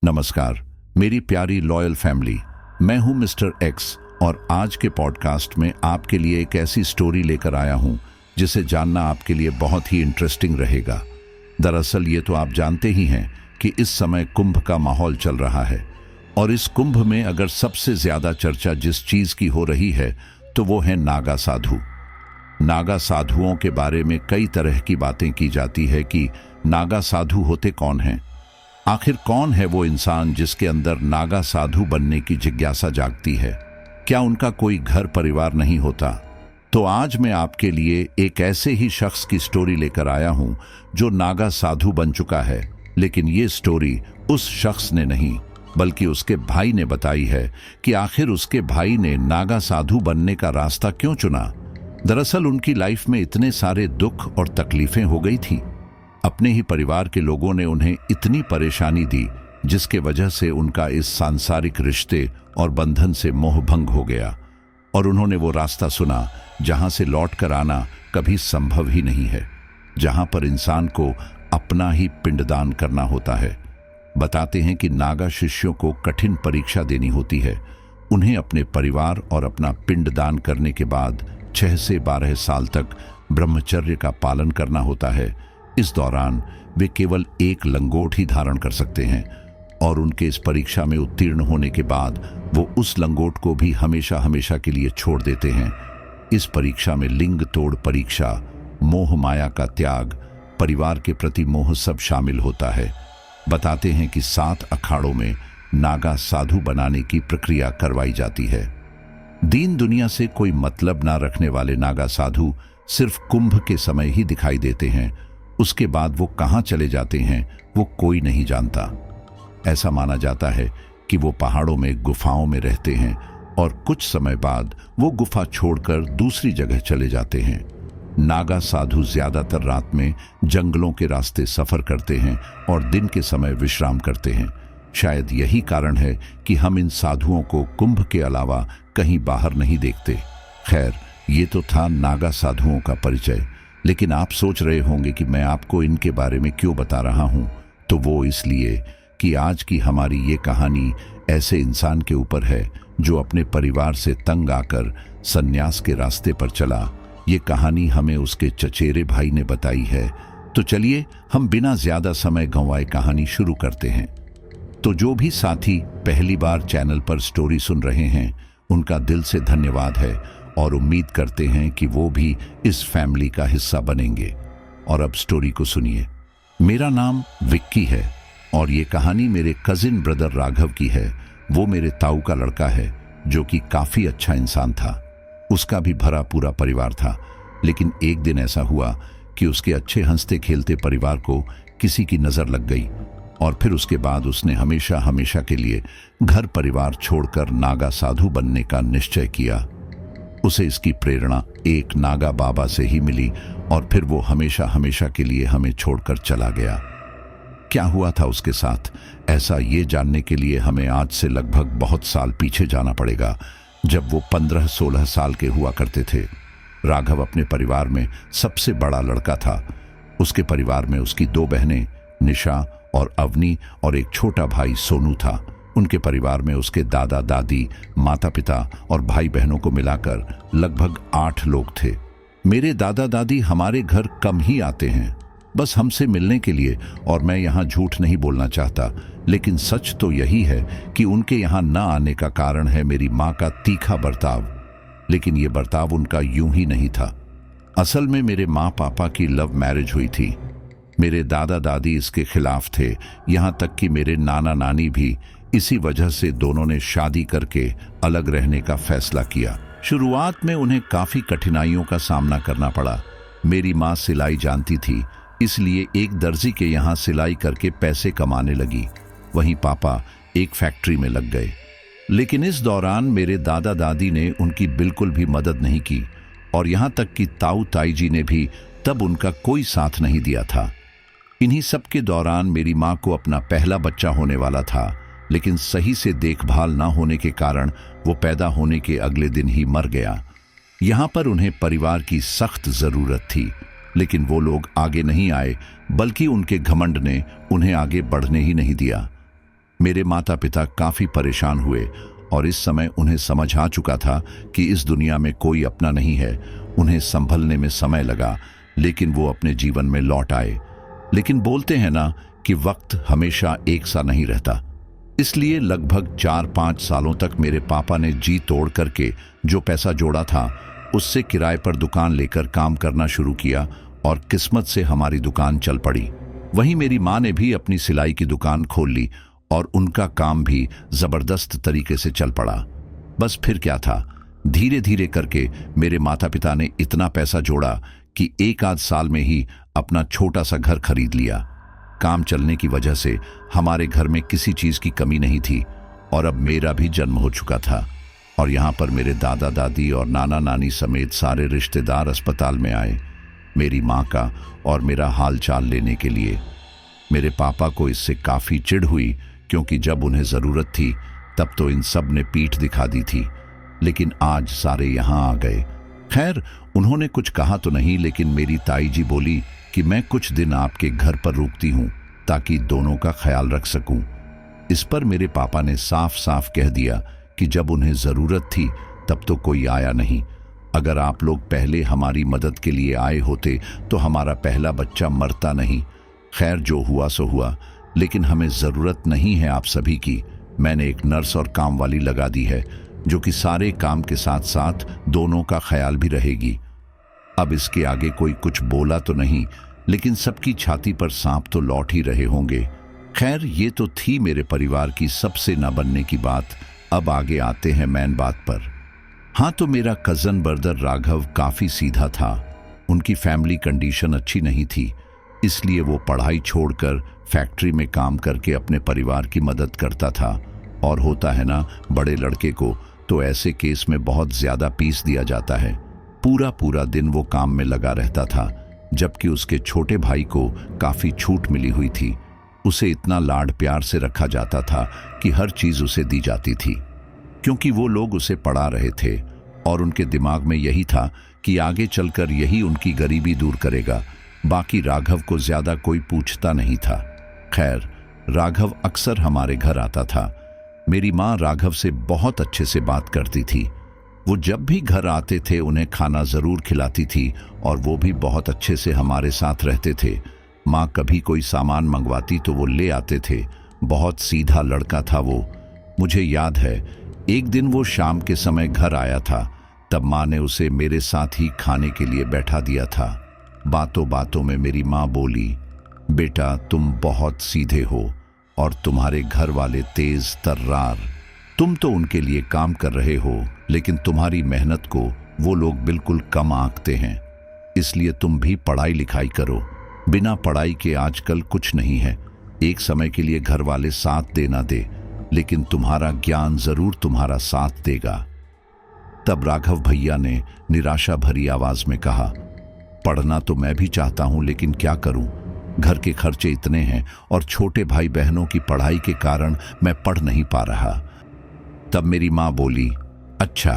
नमस्कार मेरी प्यारी लॉयल फैमिली, मैं हूं मिस्टर एक्स और आज के पॉडकास्ट में आपके लिए एक ऐसी स्टोरी लेकर आया हूं जिसे जानना आपके लिए बहुत ही इंटरेस्टिंग रहेगा। दरअसल ये तो आप जानते ही हैं कि इस समय कुंभ का माहौल चल रहा है और इस कुंभ में अगर सबसे ज्यादा चर्चा जिस चीज की हो रही है तो वो है नागा साधु। नागा साधुओं के बारे में कई तरह की बातें की जाती है कि नागा साधु होते कौन हैं, आखिर कौन है वो इंसान जिसके अंदर नागा साधु बनने की जिज्ञासा जागती है, क्या उनका कोई घर परिवार नहीं होता। तो आज मैं आपके लिए एक ऐसे ही शख्स की स्टोरी लेकर आया हूं जो नागा साधु बन चुका है, लेकिन ये स्टोरी उस शख्स ने नहीं बल्कि उसके भाई ने बताई है कि आखिर उसके भाई ने नागा साधु बनने का रास्ता क्यों चुना। दरअसल उनकी लाइफ में इतने सारे दुख और तकलीफें हो गई थी, अपने ही परिवार के लोगों ने उन्हें इतनी परेशानी दी जिसके वजह से उनका इस सांसारिक रिश्ते और बंधन से मोह भंग हो गया और उन्होंने वो रास्ता सुना जहां से लौट कर आना कभी संभव ही नहीं है, जहां पर इंसान को अपना ही पिंडदान करना होता है। बताते हैं कि नागा शिष्यों को कठिन परीक्षा देनी होती है। उन्हें अपने परिवार और अपना पिंडदान करने के बाद 6 से 12 साल तक ब्रह्मचर्य का पालन करना होता है। इस दौरान वे केवल एक लंगोट ही धारण कर सकते हैं और उनके इस परीक्षा में उत्तीर्ण होने के बाद वो उस लंगोट को भी हमेशा हमेशा के लिए छोड़ देते हैं। इस परीक्षा में लिंग तोड़ परीक्षा, मोह माया का त्याग, परिवार के प्रति मोह सब शामिल होता है। बताते हैं कि 7 अखाड़ों में नागा साधु बनाने की प्रक्रिया करवाई जाती है। दीन दुनिया से कोई मतलब ना रखने वाले नागा साधु सिर्फ कुंभ के समय ही दिखाई देते हैं, उसके बाद वो कहां चले जाते हैं वो कोई नहीं जानता। ऐसा माना जाता है कि वो पहाड़ों में गुफाओं में रहते हैं और कुछ समय बाद वो गुफा छोड़कर दूसरी जगह चले जाते हैं। नागा साधु ज्यादातर रात में जंगलों के रास्ते सफर करते हैं और दिन के समय विश्राम करते हैं। शायद यही कारण है कि हम इन साधुओं को कुंभ के अलावा कहीं बाहर नहीं देखते। खैर, ये तो था नागा साधुओं का परिचय, लेकिन आप सोच रहे होंगे कि मैं आपको इनके बारे में क्यों बता रहा हूं। तो वो इसलिए कि आज की हमारी ये कहानी ऐसे इंसान के ऊपर है जो अपने परिवार से तंग आकर सन्यास के रास्ते पर चला। ये कहानी हमें उसके चचेरे भाई ने बताई है। तो चलिए हम बिना ज्यादा समय गंवाए कहानी शुरू करते हैं। तो जो भी साथी पहली बार चैनल पर स्टोरी सुन रहे हैं उनका दिल से धन्यवाद है और उम्मीद करते हैं कि वो भी इस फैमिली का हिस्सा बनेंगे। और अब स्टोरी को सुनिए। मेरा नाम विक्की है और ये कहानी मेरे कजिन ब्रदर राघव की है। वो मेरे ताऊ का लड़का है जो कि काफी अच्छा इंसान था। उसका भी भरा पूरा परिवार था, लेकिन एक दिन ऐसा हुआ कि उसके अच्छे हंसते खेलते परिवार को किसी की नजर लग गई और फिर उसके बाद उसने हमेशा हमेशा के लिए घर परिवार छोड़कर नागा साधु बनने का निश्चय किया। उसे इसकी प्रेरणा एक नागा बाबा से ही मिली और फिर वो हमेशा हमेशा के लिए हमें छोड़कर चला गया। क्या हुआ था उसके साथ, ऐसा ये जानने के लिए हमें आज से लगभग बहुत साल पीछे जाना पड़ेगा, जब वो 15-16 साल के हुआ करते थे। राघव अपने परिवार में सबसे बड़ा लड़का था। उसके परिवार में उसकी 2 बहनें निशा और अवनी और एक छोटा भाई सोनू था। उनके परिवार में उसके दादा दादी, माता पिता और भाई बहनों को मिलाकर लगभग 8 लोग थे। मेरे दादा दादी हमारे घर कम ही आते हैं, बस हमसे मिलने के लिए, और मैं यहाँ झूठ नहीं बोलना चाहता, लेकिन सच तो यही है कि उनके यहाँ न आने का कारण है मेरी माँ का तीखा बर्ताव। लेकिन ये बर्ताव उनका यूं ही नहीं था। असल में मेरे माँ पापा की लव मैरिज हुई थी। मेरे दादा दादी इसके खिलाफ थे, यहाँ तक कि मेरे नाना नानी भी। इसी वजह से दोनों ने शादी करके अलग रहने का फैसला किया। शुरुआत में उन्हें काफी कठिनाइयों का सामना करना पड़ा। मेरी माँ सिलाई जानती थी, इसलिए एक दर्जी के यहाँ सिलाई करके पैसे कमाने लगी। वहीं पापा एक फैक्ट्री में लग गए। लेकिन इस दौरान मेरे दादा दादी ने उनकी बिल्कुल भी मदद नहीं की और यहाँ तक कि ताऊ ताई जी ने भी तब उनका कोई साथ नहीं दिया था। इन्हीं सब के दौरान मेरी माँ को अपना पहला बच्चा होने वाला था, लेकिन सही से देखभाल ना होने के कारण वो पैदा होने के अगले दिन ही मर गया। यहाँ पर उन्हें परिवार की सख्त जरूरत थी, लेकिन वो लोग आगे नहीं आए, बल्कि उनके घमंड ने उन्हें आगे बढ़ने ही नहीं दिया। मेरे माता पिता काफी परेशान हुए और इस समय उन्हें समझ आ चुका था कि इस दुनिया में कोई अपना नहीं है। उन्हें संभलने में समय लगा, लेकिन वो अपने जीवन में लौट आए। लेकिन बोलते हैं ना कि वक्त हमेशा एक सा नहीं रहता, इसलिए लगभग 4-5 सालों तक मेरे पापा ने जी तोड़ करके जो पैसा जोड़ा था उससे किराए पर दुकान लेकर काम करना शुरू किया और किस्मत से हमारी दुकान चल पड़ी। वहीं मेरी माँ ने भी अपनी सिलाई की दुकान खोल ली और उनका काम भी जबरदस्त तरीके से चल पड़ा। बस फिर क्या था, धीरे धीरे करके मेरे माता पिता ने इतना पैसा जोड़ा कि एक आध साल में ही अपना छोटा सा घर खरीद लिया। काम चलने की वजह से हमारे घर में किसी चीज की कमी नहीं थी और अब मेरा भी जन्म हो चुका था और यहाँ पर मेरे दादा दादी और नाना नानी समेत सारे रिश्तेदार अस्पताल में आए मेरी माँ का और मेरा हाल चाल लेने के लिए। मेरे पापा को इससे काफी चिढ़ हुई, क्योंकि जब उन्हें जरूरत थी तब तो इन सब ने पीठ दिखा दी थी, लेकिन आज सारे यहाँ आ गए। खैर, उन्होंने कुछ कहा तो नहीं, लेकिन मेरी ताई जी बोली कि मैं कुछ दिन आपके घर पर रुकती हूँ ताकि दोनों का ख्याल रख सकूं। इस पर मेरे पापा ने साफ साफ कह दिया कि जब उन्हें जरूरत थी तब तो कोई आया नहीं। अगर आप लोग पहले हमारी मदद के लिए आए होते तो हमारा पहला बच्चा मरता नहीं। खैर, जो हुआ सो हुआ, लेकिन हमें जरूरत नहीं है आप सभी की। मैंने एक नर्स और काम वाली लगा दी है जो कि सारे काम के साथ साथ दोनों का ख्याल भी रहेगी। अब इसके आगे कोई कुछ बोला तो नहीं, लेकिन सबकी छाती पर सांप तो लौट ही रहे होंगे। खैर, ये तो थी मेरे परिवार की सबसे न बनने की बात। अब आगे आते हैं मेन बात पर। हाँ, तो मेरा कजन ब्रदर राघव काफी सीधा था। उनकी फैमिली कंडीशन अच्छी नहीं थी, इसलिए वो पढ़ाई छोड़कर फैक्ट्री में काम करके अपने परिवार की मदद करता था। और होता है ना, बड़े लड़के को तो ऐसे केस में बहुत ज्यादा पीस दिया जाता है। पूरा पूरा दिन वो काम में लगा रहता था, जबकि उसके छोटे भाई को काफी छूट मिली हुई थी। उसे इतना लाड प्यार से रखा जाता था कि हर चीज उसे दी जाती थी, क्योंकि वो लोग उसे पढ़ा रहे थे और उनके दिमाग में यही था कि आगे चलकर यही उनकी गरीबी दूर करेगा। बाकी राघव को ज्यादा कोई पूछता नहीं था। खैर, राघव अक्सर हमारे घर आता था। मेरी माँ राघव से बहुत अच्छे से बात करती थी। वो जब भी घर आते थे उन्हें खाना जरूर खिलाती थी और वो भी बहुत अच्छे से हमारे साथ रहते थे। माँ कभी कोई सामान मंगवाती तो वो ले आते थे। बहुत सीधा लड़का था वो। मुझे याद है, एक दिन वो शाम के समय घर आया था, तब माँ ने उसे मेरे साथ ही खाने के लिए बैठा दिया था। बातों बातों में मेरी माँ बोली, बेटा तुम बहुत सीधे हो और तुम्हारे घर वाले तेज तर्रार। तुम तो उनके लिए काम कर रहे हो, लेकिन तुम्हारी मेहनत को वो लोग बिल्कुल कम आंकते हैं। इसलिए तुम भी पढ़ाई लिखाई करो। बिना पढ़ाई के आजकल कुछ नहीं है। एक समय के लिए घर वाले साथ देना दे, लेकिन तुम्हारा ज्ञान जरूर तुम्हारा साथ देगा। तब राघव भैया ने निराशा भरी आवाज में कहा, पढ़ना तो मैं भी चाहता हूं, लेकिन क्या करूं, घर के खर्चे इतने हैं और छोटे भाई बहनों की पढ़ाई के कारण मैं पढ़ नहीं पा रहा। तब मेरी माँ बोली, अच्छा,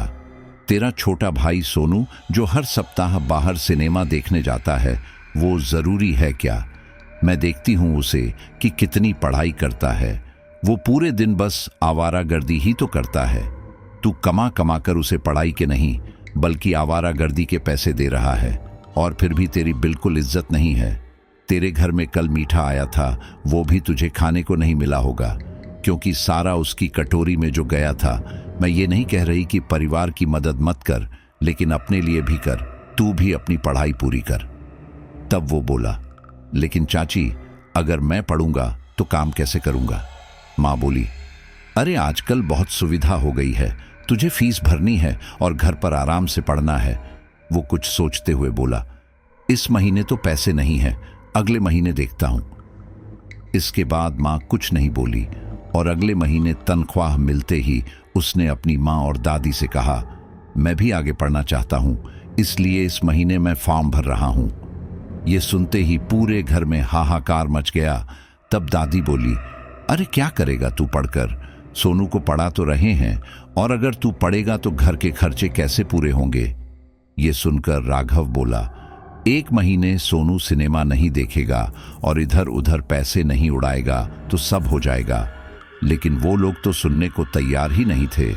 तेरा छोटा भाई सोनू जो हर सप्ताह बाहर सिनेमा देखने जाता है, वो जरूरी है क्या? मैं देखती हूं उसे कि कितनी पढ़ाई करता है। वो पूरे दिन बस आवारागर्दी ही तो करता है। तू कमा कमा कर उसे पढ़ाई के नहीं बल्कि आवारागर्दी के पैसे दे रहा है, और फिर भी तेरी बिल्कुल इज्जत नहीं है। तेरे घर में कल मीठा आया था, वो भी तुझे खाने को नहीं मिला होगा, क्योंकि सारा उसकी कटोरी में जो गया था। मैं ये नहीं कह रही कि परिवार की मदद मत कर, लेकिन अपने लिए भी कर। तू भी अपनी पढ़ाई पूरी कर। तब वो बोला, लेकिन चाची, अगर मैं पढ़ूंगा तो काम कैसे करूंगा? माँ बोली, अरे आजकल बहुत सुविधा हो गई है, तुझे फीस भरनी है और घर पर आराम से पढ़ना है। वो कुछ सोचते हुए बोला, इस महीने तो पैसे नहीं है, अगले महीने देखता हूं। इसके बाद माँ कुछ नहीं बोली और अगले महीने तनख्वाह मिलते ही उसने अपनी माँ और दादी से कहा, मैं भी आगे पढ़ना चाहता हूं, इसलिए इस महीने मैं फॉर्म भर रहा हूं। ये सुनते ही पूरे घर में हाहाकार मच गया। तब दादी बोली, अरे क्या करेगा तू पढ़कर? सोनू को पढ़ा तो रहे हैं, और अगर तू पढ़ेगा तो घर के खर्चे कैसे पूरे होंगे? ये सुनकर राघव बोला, एक महीने सोनू सिनेमा नहीं देखेगा और इधर उधर पैसे नहीं उड़ाएगा तो सब हो जाएगा। लेकिन वो लोग तो सुनने को तैयार ही नहीं थे।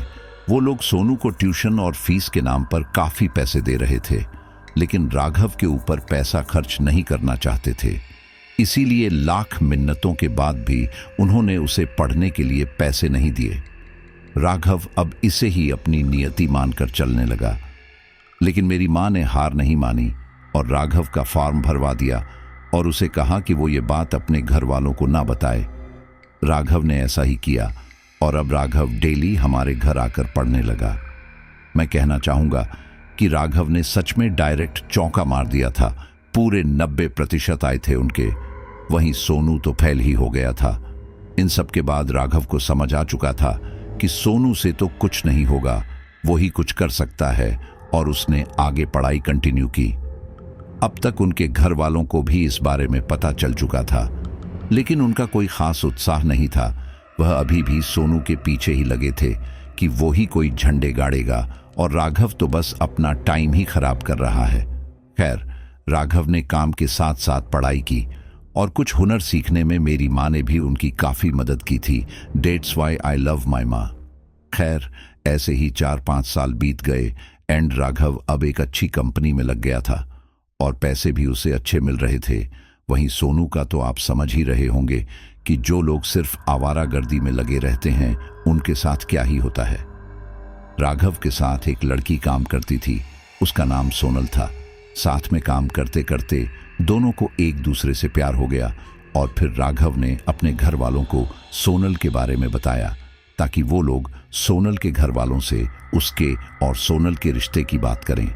वो लोग सोनू को ट्यूशन और फीस के नाम पर काफी पैसे दे रहे थे, लेकिन राघव के ऊपर पैसा खर्च नहीं करना चाहते थे। इसीलिए लाख मिन्नतों के बाद भी उन्होंने उसे पढ़ने के लिए पैसे नहीं दिए। राघव अब इसे ही अपनी नियति मानकर चलने लगा। लेकिन मेरी माँ ने हार नहीं मानी और राघव का फॉर्म भरवा दिया और उसे कहा कि वो ये बात अपने घर वालों को ना बताए। राघव ने ऐसा ही किया और अब राघव डेली हमारे घर आकर पढ़ने लगा। मैं कहना चाहूँगा कि राघव ने सच में डायरेक्ट चौका मार दिया था। पूरे 90% आए थे उनके। वहीं सोनू तो फेल ही हो गया था। इन सब के बाद राघव को समझ आ चुका था कि सोनू से तो कुछ नहीं होगा, वो ही कुछ कर सकता है, और उसने आगे पढ़ाई कंटिन्यू की। अब तक उनके घर वालों को भी इस बारे में पता चल चुका था, लेकिन उनका कोई खास उत्साह नहीं था। वह अभी भी सोनू के पीछे ही लगे थे कि वो ही कोई झंडे गाड़ेगा और राघव तो बस अपना टाइम ही खराब कर रहा है। खैर, राघव ने काम के साथ साथ पढ़ाई की और कुछ हुनर सीखने में मेरी माँ ने भी उनकी काफ़ी मदद की थी। That's why I love my माँ। खैर, ऐसे ही 4-5 साल बीत गए एंड राघव अब एक अच्छी कंपनी में लग गया था और पैसे भी उसे अच्छे मिल रहे थे। वहीं सोनू का तो आप समझ ही रहे होंगे कि जो लोग सिर्फ आवारागर्दी में लगे रहते हैं उनके साथ क्या ही होता है। राघव के साथ एक लड़की काम करती थी, उसका नाम सोनल था। साथ में काम करते करते दोनों को एक दूसरे से प्यार हो गया और फिर राघव ने अपने घर वालों को सोनल के बारे में बताया ताकि वो लोग सोनल के घर वालों से उसके और सोनल के रिश्ते की बात करें।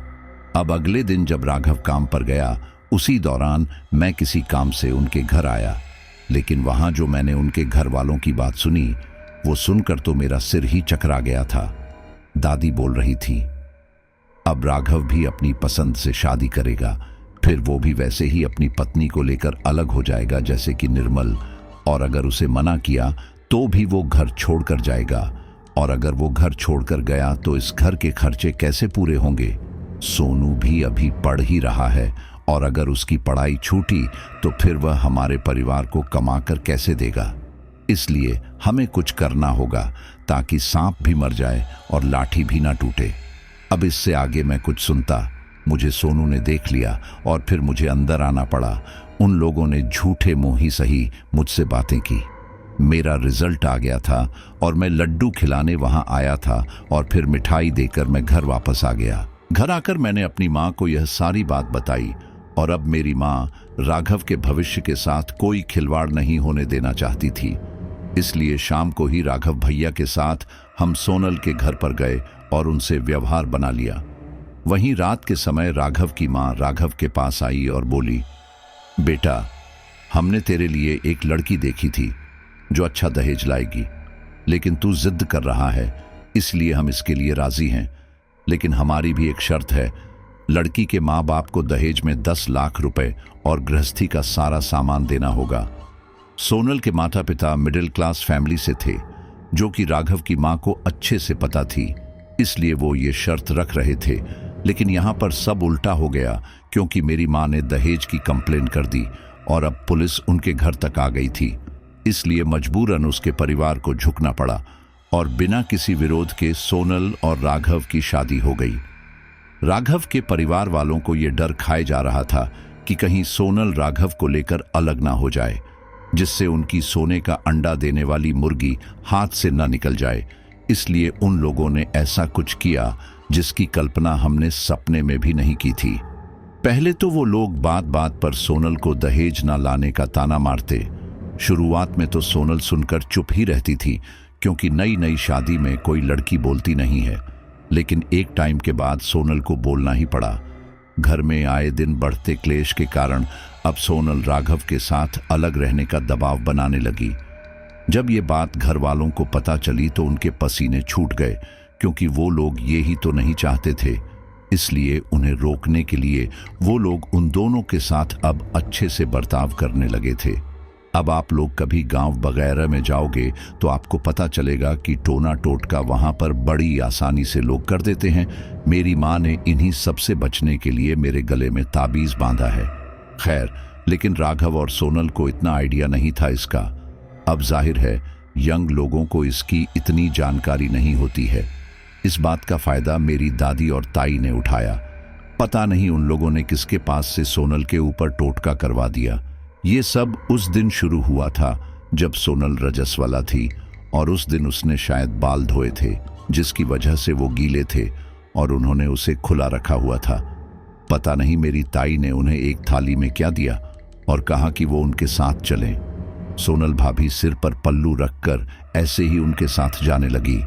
अब अगले दिन जब राघव काम पर गया, उसी दौरान मैं किसी काम से उनके घर आया, लेकिन वहां जो मैंने उनके घर वालों की बात सुनी, वो सुनकर तो मेरा सिर ही चकरा गया था। दादी बोल रही थी, अब राघव भी अपनी पसंद से शादी करेगा, फिर वो भी वैसे ही अपनी पत्नी को लेकर अलग हो जाएगा जैसे कि निर्मल, और अगर उसे मना किया तो भी वो घर छोड़कर जाएगा, और अगर वो घर छोड़कर गया तो इस घर के खर्चे कैसे पूरे होंगे। सोनू भी अभी पढ़ ही रहा है और अगर उसकी पढ़ाई छूटी तो फिर वह हमारे परिवार को कमाकर कैसे देगा। इसलिए हमें कुछ करना होगा ताकि सांप भी मर जाए और लाठी भी ना टूटे। अब इससे आगे मैं कुछ सुनता, मुझे सोनू ने देख लिया और फिर मुझे अंदर आना पड़ा। उन लोगों ने झूठे मुंह ही सही मुझसे बातें की। मेरा रिजल्ट आ गया था और मैं लड्डू खिलाने वहां आया था और फिर मिठाई देकर मैं घर वापस आ गया। घर आकर मैंने अपनी माँ को यह सारी बात बताई और अब मेरी माँ राघव के भविष्य के साथ कोई खिलवाड़ नहीं होने देना चाहती थी। इसलिए शाम को ही राघव भैया के साथ हम सोनल के घर पर गए और उनसे व्यवहार बना लिया। वहीं रात के समय राघव की माँ राघव के पास आई और बोली, बेटा, हमने तेरे लिए एक लड़की देखी थी जो अच्छा दहेज लाएगी, लेकिन तू जिद कर रहा है, इसलिए हम इसके लिए राजी हैं। लेकिन हमारी भी एक शर्त है, लड़की के माँ बाप को दहेज में 10 लाख रुपए और गृहस्थी का सारा सामान देना होगा। सोनल के माता पिता मिडिल क्लास फैमिली से थे, जो कि राघव की माँ को अच्छे से पता थी, इसलिए वो ये शर्त रख रहे थे। लेकिन यहाँ पर सब उल्टा हो गया, क्योंकि मेरी माँ ने दहेज की कंप्लेन कर दी और अब पुलिस उनके घर तक आ गई थी। इसलिए मजबूरन उसके परिवार को झुकना पड़ा और बिना किसी विरोध के सोनल और राघव की शादी हो गई। राघव के परिवार वालों को ये डर खाए जा रहा था कि कहीं सोनल राघव को लेकर अलग ना हो जाए, जिससे उनकी सोने का अंडा देने वाली मुर्गी हाथ से ना निकल जाए। इसलिए उन लोगों ने ऐसा कुछ किया जिसकी कल्पना हमने सपने में भी नहीं की थी। पहले तो वो लोग बात बात पर सोनल को दहेज ना लाने का ताना मारते। शुरुआत में तो सोनल सुनकर चुप ही रहती थी, क्योंकि नई नई शादी में कोई लड़की बोलती नहीं है। लेकिन एक टाइम के बाद सोनल को बोलना ही पड़ा। घर में आए दिन बढ़ते क्लेश के कारण अब सोनल राघव के साथ अलग रहने का दबाव बनाने लगी। जब ये बात घर वालों को पता चली तो उनके पसीने छूट गए, क्योंकि वो लोग ये ही तो नहीं चाहते थे। इसलिए उन्हें रोकने के लिए वो लोग उन दोनों के साथ अब अच्छे से बर्ताव करने लगे थे। अब आप लोग कभी गांव वगैरह में जाओगे तो आपको पता चलेगा कि टोना टोटका वहां पर बड़ी आसानी से लोग कर देते हैं। मेरी माँ ने इन्हीं सबसे बचने के लिए मेरे गले में ताबीज बांधा है। खैर, लेकिन राघव और सोनल को इतना आइडिया नहीं था इसका। अब जाहिर है यंग लोगों को इसकी इतनी जानकारी नहीं होती है। इस बात का फायदा मेरी दादी और ताई ने उठाया। पता नहीं उन लोगों ने किसके पास से सोनल के ऊपर टोटका करवा दिया। ये सब उस दिन शुरू हुआ था जब सोनल रजस्वला थी और उस दिन उसने शायद बाल धोए थे, जिसकी वजह से वो गीले थे और उन्होंने उसे खुला रखा हुआ था। पता नहीं मेरी ताई ने उन्हें एक थाली में क्या दिया और कहा कि वो उनके साथ चलें। सोनल भाभी सिर पर पल्लू रखकर ऐसे ही उनके साथ जाने लगी।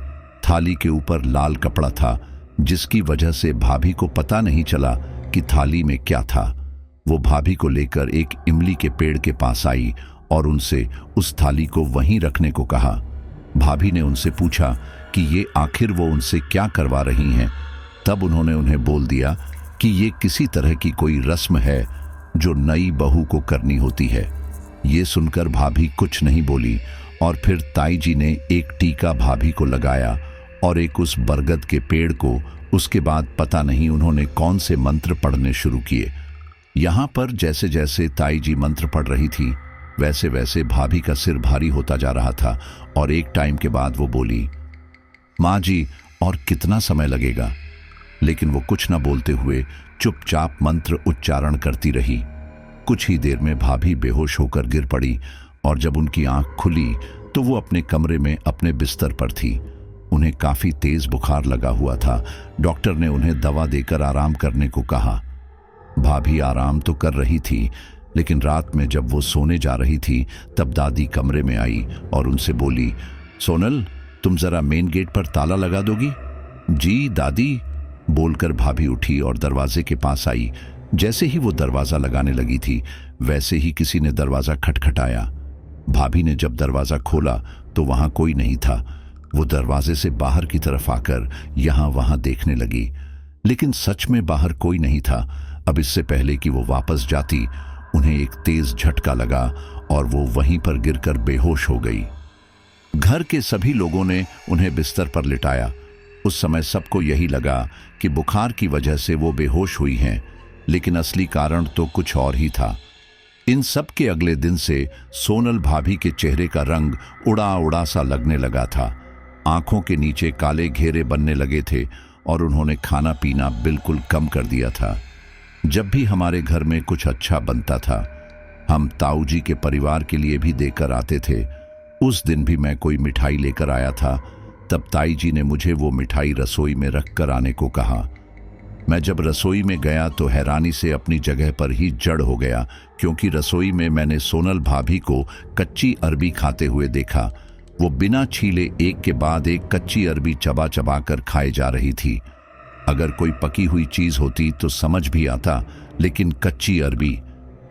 थाली के ऊपर लाल कपड़ा था, जिसकी वजह से भाभी को पता नहीं चला कि थाली में क्या था। वो भाभी को लेकर एक इमली के पेड़ के पास आई और उनसे उस थाली को वहीं रखने को कहा। भाभी ने उनसे पूछा कि ये आखिर वो उनसे क्या करवा रही हैं। तब उन्होंने उन्हें बोल दिया कि ये किसी तरह की कोई रस्म है जो नई बहू को करनी होती है। ये सुनकर भाभी कुछ नहीं बोली और फिर ताई जी ने एक टीका भाभी को लगाया और एक उस बरगद के पेड़ को। उसके बाद पता नहीं उन्होंने कौन से मंत्र पढ़ने शुरू किए। यहाँ पर जैसे जैसे ताई जी मंत्र पढ़ रही थी, वैसे वैसे भाभी का सिर भारी होता जा रहा था और एक टाइम के बाद वो बोली, माँ जी और कितना समय लगेगा? लेकिन वो कुछ न बोलते हुए चुपचाप मंत्र उच्चारण करती रही। कुछ ही देर में भाभी बेहोश होकर गिर पड़ी और जब उनकी आंख खुली तो वो अपने कमरे में अपने बिस्तर पर थी। उन्हें काफी तेज बुखार लगा हुआ था। डॉक्टर ने उन्हें दवा देकर आराम करने को कहा। भाभी आराम तो कर रही थी, लेकिन रात में जब वो सोने जा रही थी तब दादी कमरे में आई और उनसे बोली, सोनल तुम जरा मेन गेट पर ताला लगा दोगी? जी दादी, बोलकर भाभी उठी और दरवाजे के पास आई। जैसे ही वो दरवाजा लगाने लगी थी, वैसे ही किसी ने दरवाजा खटखटाया। भाभी ने जब दरवाजा खोला तो वहां कोई नहीं था। वो दरवाजे से बाहर की तरफ आकर यहां वहां देखने लगी, लेकिन सच में बाहर कोई नहीं था। अब इससे पहले कि वो वापस जाती, उन्हें एक तेज झटका लगा और वो वहीं पर गिरकर बेहोश हो गई। घर के सभी लोगों ने उन्हें बिस्तर पर लिटाया। उस समय सबको यही लगा कि बुखार की वजह से वो बेहोश हुई हैं, लेकिन असली कारण तो कुछ और ही था। इन सब के अगले दिन से सोनल भाभी के चेहरे का रंग उड़ा उड़ा सा लगने लगा था। आंखों के नीचे काले घेरे बनने लगे थे और उन्होंने खाना पीना बिल्कुल कम कर दिया था। जब भी हमारे घर में कुछ अच्छा बनता था, हम ताऊ जी के परिवार के लिए भी देकर आते थे। उस दिन भी मैं कोई मिठाई लेकर आया था। तब ताई जी ने मुझे वो मिठाई रसोई में रख कर आने को कहा। मैं जब रसोई में गया तो हैरानी से अपनी जगह पर ही जड़ हो गया, क्योंकि रसोई में मैंने सोनल भाभी को कच्ची अरबी खाते हुए देखा। वो बिना छीले एक के बाद एक कच्ची अरबी चबा चबा कर खाए जा रही थी। अगर कोई पकी हुई चीज होती तो समझ भी आता, लेकिन कच्ची अरबी,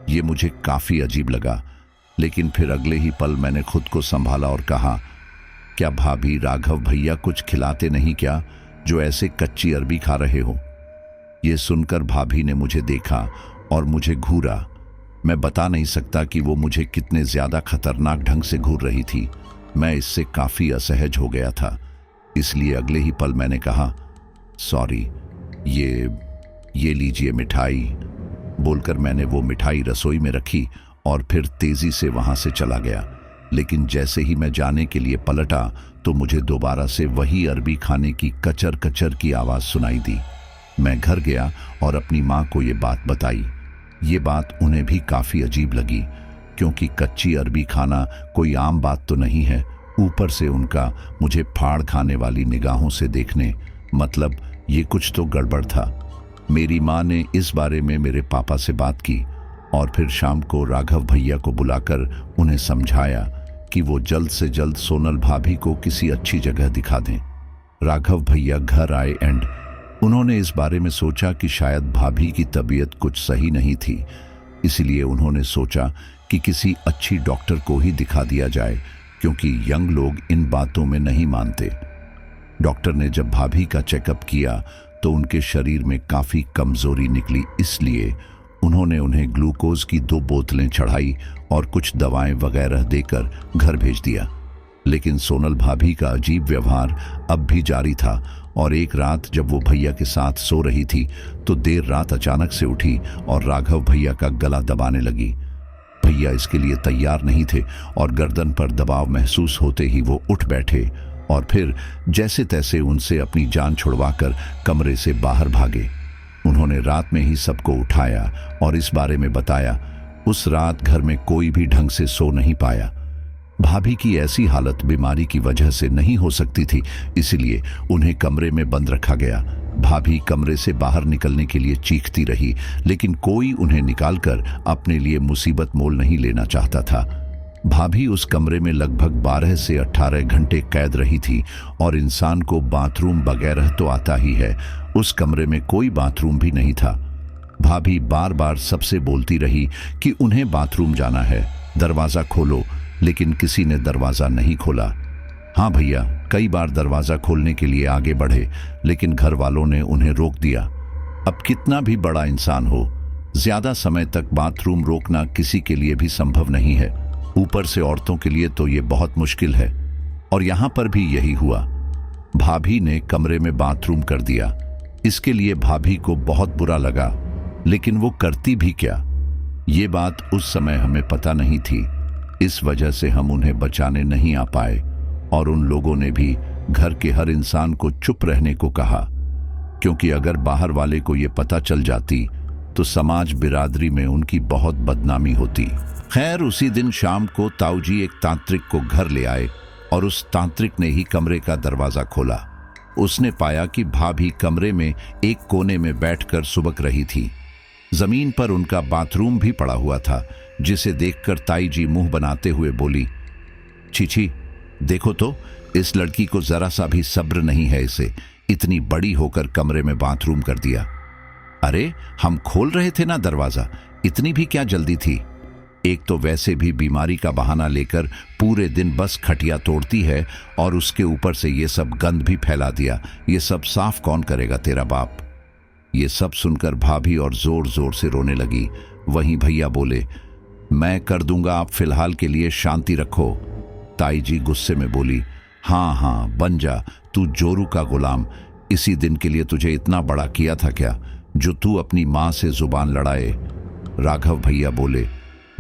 ये मुझे काफी अजीब लगा। लेकिन फिर अगले ही पल मैंने खुद को संभाला और कहा, क्या भाभी राघव भैया कुछ खिलाते नहीं क्या, जो ऐसे कच्ची अरबी खा रहे हो? ये सुनकर भाभी ने मुझे देखा और मुझे घूरा। मैं बता नहीं सकता कि वो मुझे कितने ज्यादा खतरनाक ढंग से घूर रही थी। मैं इससे काफी असहज हो गया था, इसलिए अगले ही पल मैंने कहा, सॉरी, ये लीजिए मिठाई। बोलकर मैंने वो मिठाई रसोई में रखी और फिर तेजी से वहां से चला गया। लेकिन जैसे ही मैं जाने के लिए पलटा तो मुझे दोबारा से वही अरबी खाने की कचर कचर की आवाज सुनाई दी। मैं घर गया और अपनी माँ को ये बात बताई। ये बात उन्हें भी काफी अजीब लगी, क्योंकि कच्ची अरबी खाना कोई आम बात तो नहीं है। ऊपर से उनका मुझे फाड़ खाने वाली निगाहों से देखने, मतलब ये कुछ तो गड़बड़ था। मेरी माँ ने इस बारे में मेरे पापा से बात की और फिर शाम को राघव भैया को बुलाकर उन्हें समझाया कि वो जल्द से जल्द सोनल भाभी को किसी अच्छी जगह दिखा दें। राघव भैया घर आए एंड उन्होंने इस बारे में सोचा कि शायद भाभी की तबीयत कुछ सही नहीं थी, इसलिए उन्होंने सोचा कि किसी अच्छी डॉक्टर को ही दिखा दिया जाए, क्योंकि यंग लोग इन बातों में नहीं मानते। डॉक्टर ने जब भाभी का चेकअप किया तो उनके शरीर में काफी कमजोरी निकली, इसलिए उन्होंने उन्हें ग्लूकोज की 2 बोतलें चढ़ाई और कुछ दवाएं वगैरह देकर घर भेज दिया। लेकिन सोनल भाभी का अजीब व्यवहार अब भी जारी था और एक रात जब वो भैया के साथ सो रही थी तो देर रात अचानक से उठी और राघव भैया का गला दबाने लगी। भैया इसके लिए तैयार नहीं थे और गर्दन पर दबाव महसूस होते ही वो उठ बैठे और फिर जैसे तैसे उनसे अपनी जान छुड़वाकर कमरे से बाहर भागे। उन्होंने रात में ही सबको उठाया और इस बारे में बताया। उस रात घर में कोई भी ढंग से सो नहीं पाया। भाभी की ऐसी हालत बीमारी की वजह से नहीं हो सकती थी, इसलिए उन्हें कमरे में बंद रखा गया। भाभी कमरे से बाहर निकलने के लिए चीखती रही, लेकिन कोई उन्हें निकालकर अपने लिए मुसीबत मोल नहीं लेना चाहता था। भाभी उस कमरे में लगभग 12 से 18 घंटे कैद रही थी और इंसान को बाथरूम वगैरह तो आता ही है, उस कमरे में कोई बाथरूम भी नहीं था। भाभी बार बार सबसे बोलती रही कि उन्हें बाथरूम जाना है, दरवाज़ा खोलो, लेकिन किसी ने दरवाज़ा नहीं खोला। हाँ भैया कई बार दरवाज़ा खोलने के लिए आगे बढ़े, लेकिन घर वालों ने उन्हें रोक दिया। अब कितना भी बड़ा इंसान हो, ज़्यादा समय तक बाथरूम रोकना किसी के लिए भी संभव नहीं है, ऊपर से औरतों के लिए तो ये बहुत मुश्किल है। और यहाँ पर भी यही हुआ। भाभी ने कमरे में बाथरूम कर दिया। इसके लिए भाभी को बहुत बुरा लगा, लेकिन वो करती भी क्या, ये बात उस समय हमें पता नहीं थी। इस वजह से हम उन्हें बचाने नहीं आ पाए और उन लोगों ने भी घर के हर इंसान को चुप रहने को कहा, क्योंकि अगर बाहर वाले को ये पता चल जाती तो समाज बिरादरी में उनकी बहुत बदनामी होती। खैर उसी दिन शाम को ताऊजी एक तांत्रिक को घर ले आए और उस तांत्रिक ने ही कमरे का दरवाज़ा खोला। उसने पाया कि भाभी कमरे में एक कोने में बैठकर सुबक रही थी। जमीन पर उनका बाथरूम भी पड़ा हुआ था, जिसे देखकर ताई जी मुंह बनाते हुए बोली, छी देखो तो, इस लड़की को जरा सा भी सब्र नहीं है, इसे इतनी बड़ी होकर कमरे में बाथरूम कर दिया। अरे हम खोल रहे थे ना दरवाजा, इतनी भी क्या जल्दी थी। एक तो वैसे भी बीमारी का बहाना लेकर पूरे दिन बस खटिया तोड़ती है और उसके ऊपर से ये सब गंद भी फैला दिया। ये सब साफ कौन करेगा, तेरा बाप। ये सब सुनकर भाभी और जोर जोर से रोने लगी। वहीं भैया बोले, मैं कर दूंगा, आप फिलहाल के लिए शांति रखो। ताई जी गुस्से में बोली, हाँ बन जा, तू जोरू का गुलाम। इसी दिन के लिए तुझे इतना बड़ा किया था क्या, जो तू अपनी माँ से जुबान लड़ाए। राघव भैया बोले,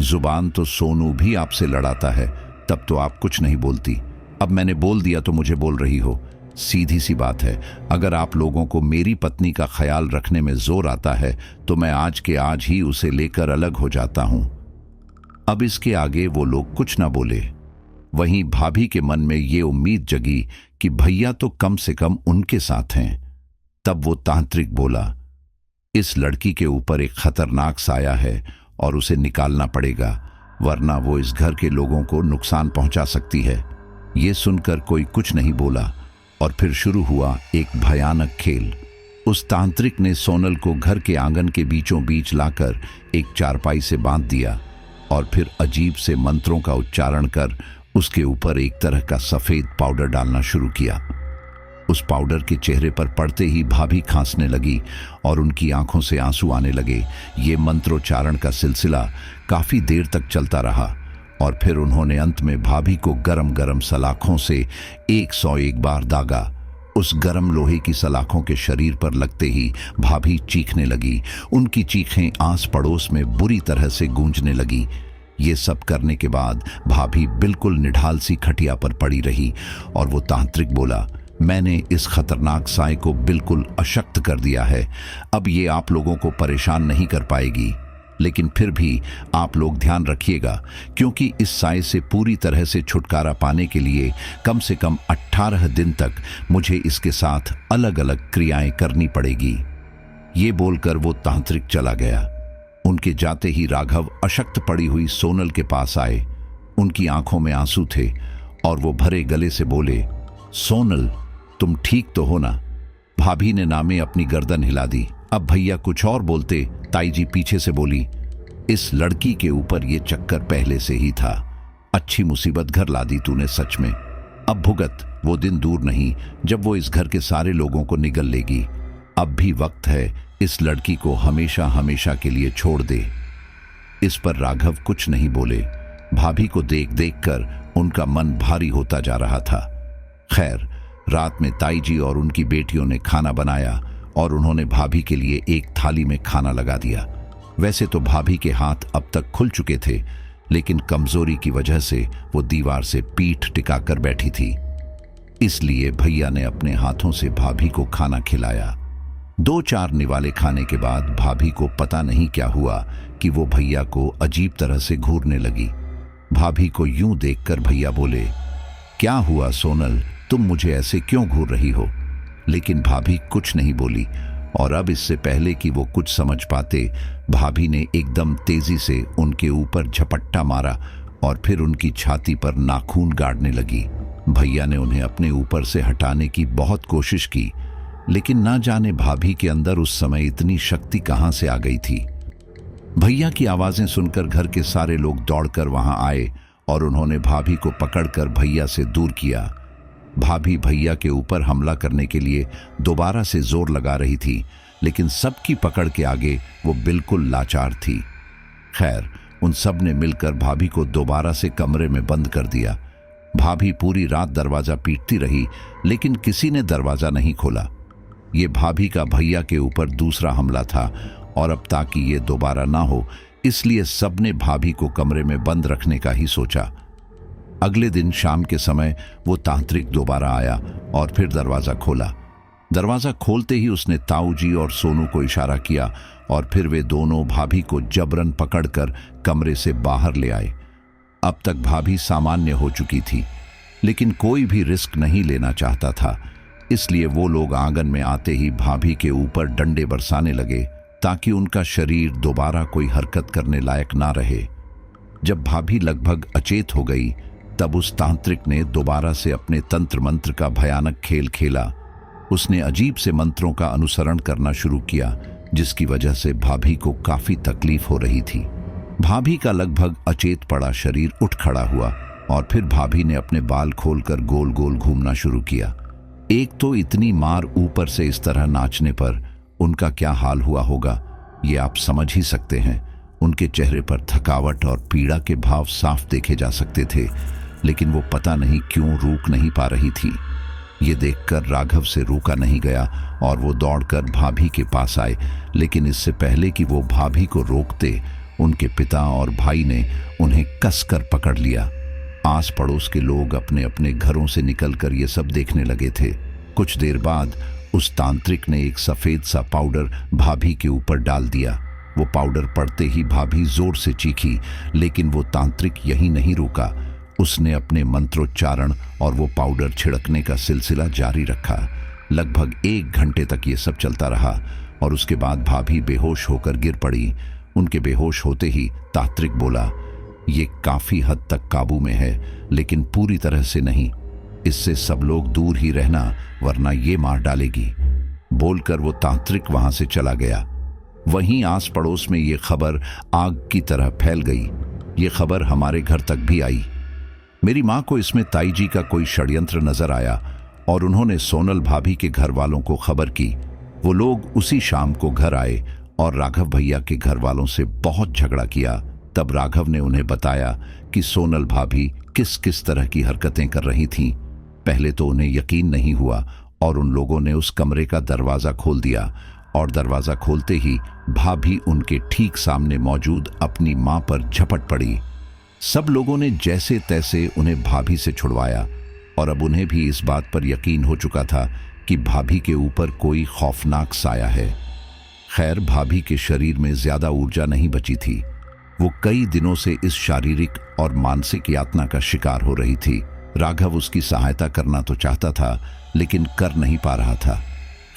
जुबान तो सोनू भी आपसे लड़ाता है, तब तो आप कुछ नहीं बोलती। अब मैंने बोल दिया तो मुझे बोल रही हो। सीधी सी बात है, अगर आप लोगों को मेरी पत्नी का ख्याल रखने में जोर आता है तो मैं आज के आज ही उसे लेकर अलग हो जाता हूं। अब इसके आगे वो लोग कुछ ना बोले। वहीं भाभी के मन में ये उम्मीद जगी कि भैया तो कम से कम उनके साथ हैं। तब वो तांत्रिक बोला, इस लड़की के ऊपर एक खतरनाक साया है और उसे निकालना पड़ेगा, वरना वो इस घर के लोगों को नुकसान पहुंचा सकती है। ये सुनकर कोई कुछ नहीं बोला और फिर शुरू हुआ एक भयानक खेल। उस तांत्रिक ने सोनल को घर के आंगन के बीचों बीच लाकर एक चारपाई से बांध दिया और फिर अजीब से मंत्रों का उच्चारण कर उसके ऊपर एक तरह का सफेद पाउडर डालना शुरू किया। उस पाउडर के चेहरे पर पड़ते ही भाभी खांसने लगी और उनकी आंखों से आंसू आने लगे। ये मंत्रोच्चारण का सिलसिला काफी देर तक चलता रहा और फिर उन्होंने अंत में भाभी को गरम गरम सलाखों से 101 बार दागा। उस गरम लोहे की सलाखों के शरीर पर लगते ही भाभी चीखने लगी। उनकी चीखें आस पड़ोस में बुरी तरह से गूंजने लगी। ये सब करने के बाद भाभी बिल्कुल निढाल सी खटिया पर पड़ी रही और वो तांत्रिक बोला, मैंने इस खतरनाक साए को बिल्कुल अशक्त कर दिया है। अब ये आप लोगों को परेशान नहीं कर पाएगी, लेकिन फिर भी आप लोग ध्यान रखिएगा, क्योंकि इस साए से पूरी तरह से छुटकारा पाने के लिए कम से कम 18 दिन तक मुझे इसके साथ अलग अलग क्रियाएं करनी पड़ेगी। ये बोलकर वो तांत्रिक चला गया। उनके जाते ही राघव अशक्त पड़ी हुई सोनल के पास आए। उनकी आंखों में आंसू थे और वो भरे गले से बोले, सोनल तुम ठीक तो हो ना। भाभी ने नामे अपनी गर्दन हिला दी। अब भैया कुछ और बोलते, ताई जी पीछे से बोली, इस लड़की के ऊपर ये चक्कर पहले से ही था। अच्छी मुसीबत घर ला दी तूने सच में। अब भुगत, वो दिन दूर नहीं जब वो इस घर के सारे लोगों को निगल लेगी। अब भी वक्त है, इस लड़की को हमेशा हमेशा के लिए छोड़ दे। इस पर राघव कुछ नहीं बोले। भाभी को देख देख कर उनका मन भारी होता जा रहा था। खैर रात में ताई जी और उनकी बेटियों ने खाना बनाया और उन्होंने भाभी के लिए एक थाली में खाना लगा दिया। वैसे तो भाभी के हाथ अब तक खुल चुके थे, लेकिन कमजोरी की वजह से वो दीवार से पीठ टिकाकर बैठी थी। इसलिए भैया ने अपने हाथों से भाभी को खाना खिलाया। 2-4 निवाले खाने के बाद भाभी को पता नहीं क्या हुआ कि वो भैया को अजीब तरह से घूरने लगी। भाभी को यूं देखकर भैया बोले, क्या हुआ सोनल, तुम मुझे ऐसे क्यों घूर रही हो? लेकिन भाभी कुछ नहीं बोली और अब इससे पहले कि वो कुछ समझ पाते, भाभी ने एकदम तेजी से उनके ऊपर झपट्टा मारा और फिर उनकी छाती पर नाखून गाड़ने लगी। भैया ने उन्हें अपने ऊपर से हटाने की बहुत कोशिश की, लेकिन ना जाने भाभी के अंदर उस समय इतनी शक्ति कहां से आ गई थी। भैया की आवाजें सुनकर घर के सारे लोग दौड़कर वहां आए और उन्होंने भाभी को पकड़कर भैया से दूर किया। भाभी भैया के ऊपर हमला करने के लिए दोबारा से जोर लगा रही थी, लेकिन सबकी पकड़ के आगे वो बिल्कुल लाचार थी। खैर, उन सब ने मिलकर भाभी को दोबारा से कमरे में बंद कर दिया। भाभी पूरी रात दरवाजा पीटती रही, लेकिन किसी ने दरवाजा नहीं खोला। ये भाभी का भैया के ऊपर दूसरा हमला था और अब ताकि ये दोबारा ना हो, इसलिए सबने भाभी को कमरे में बंद रखने का ही सोचा। अगले दिन शाम के समय वो तांत्रिक दोबारा आया और फिर दरवाजा खोला। दरवाजा खोलते ही उसने ताऊ जी और सोनू को इशारा किया और फिर वे दोनों भाभी को जबरन पकड़कर कमरे से बाहर ले आए। अब तक भाभी सामान्य हो चुकी थी, लेकिन कोई भी रिस्क नहीं लेना चाहता था, इसलिए वो लोग आंगन में आते ही भाभी के ऊपर डंडे बरसाने लगे ताकि उनका शरीर दोबारा कोई हरकत करने लायक ना रहे। जब भाभी लगभग अचेत हो गई, तब उस तांत्रिक ने दोबारा से अपने तंत्र मंत्र का भयानक खेल खेला। उसने अजीब से मंत्रों का अनुसरण करना शुरू किया, जिसकी वजह से भाभी को काफी तकलीफ हो रही थी। भाभी का लगभग अचेत पड़ा शरीर उठ खड़ा हुआ और फिर भाभी ने अपने बाल खोलकर गोल गोल घूमना शुरू किया। एक तो इतनी मार, ऊपर से इस तरह नाचने पर उनका क्या हाल हुआ होगा, ये आप समझ ही सकते हैं। उनके चेहरे पर थकावट और पीड़ा के भाव साफ देखे जा सकते थे, लेकिन वो पता नहीं क्यों रुक नहीं पा रही थी। ये देखकर राघव से रुका नहीं गया और वो दौड़कर भाभी के पास आए, लेकिन इससे पहले कि वो भाभी को रोकते, उनके पिता और भाई ने उन्हें कसकर पकड़ लिया। आस पड़ोस के लोग अपने अपने घरों से निकलकर ये सब देखने लगे थे। कुछ देर बाद उस तांत्रिक ने एक सफेद सा पाउडर भाभी के ऊपर डाल दिया। वो पाउडर पड़ते ही भाभी जोर से चीखी, लेकिन वो तांत्रिक यहीं नहीं रुका। उसने अपने मंत्रोच्चारण और वो पाउडर छिड़कने का सिलसिला जारी रखा। लगभग 1 घंटे तक ये सब चलता रहा और उसके बाद भाभी बेहोश होकर गिर पड़ी। उनके बेहोश होते ही तांत्रिक बोला, ये काफी हद तक काबू में है, लेकिन पूरी तरह से नहीं। इससे सब लोग दूर ही रहना, वरना ये मार डालेगी। बोलकर वो तांत्रिक वहां से चला गया। वहीं आस पड़ोस में ये खबर आग की तरह फैल गई। ये खबर हमारे घर तक भी आई। मेरी माँ को इसमें ताई जी का कोई षड्यंत्र नजर आया और उन्होंने सोनल भाभी के घर वालों को खबर की। वो लोग उसी शाम को घर आए और राघव भैया के घर वालों से बहुत झगड़ा किया। तब राघव ने उन्हें बताया कि सोनल भाभी किस किस तरह की हरकतें कर रही थीं। पहले तो उन्हें यकीन नहीं हुआ और उन लोगों ने उस कमरे का दरवाजा खोल दिया और दरवाजा खोलते ही भाभी उनके ठीक सामने मौजूद अपनी मां पर झपट पड़ी। सब लोगों ने जैसे तैसे उन्हें भाभी से छुड़वाया और अब उन्हें भी इस बात पर यकीन हो चुका था कि भाभी के ऊपर कोई खौफनाक साया है। खैर, भाभी के शरीर में ज्यादा ऊर्जा नहीं बची थी। वो कई दिनों से इस शारीरिक और मानसिक यातना का शिकार हो रही थी। राघव उसकी सहायता करना तो चाहता था, लेकिन कर नहीं पा रहा था।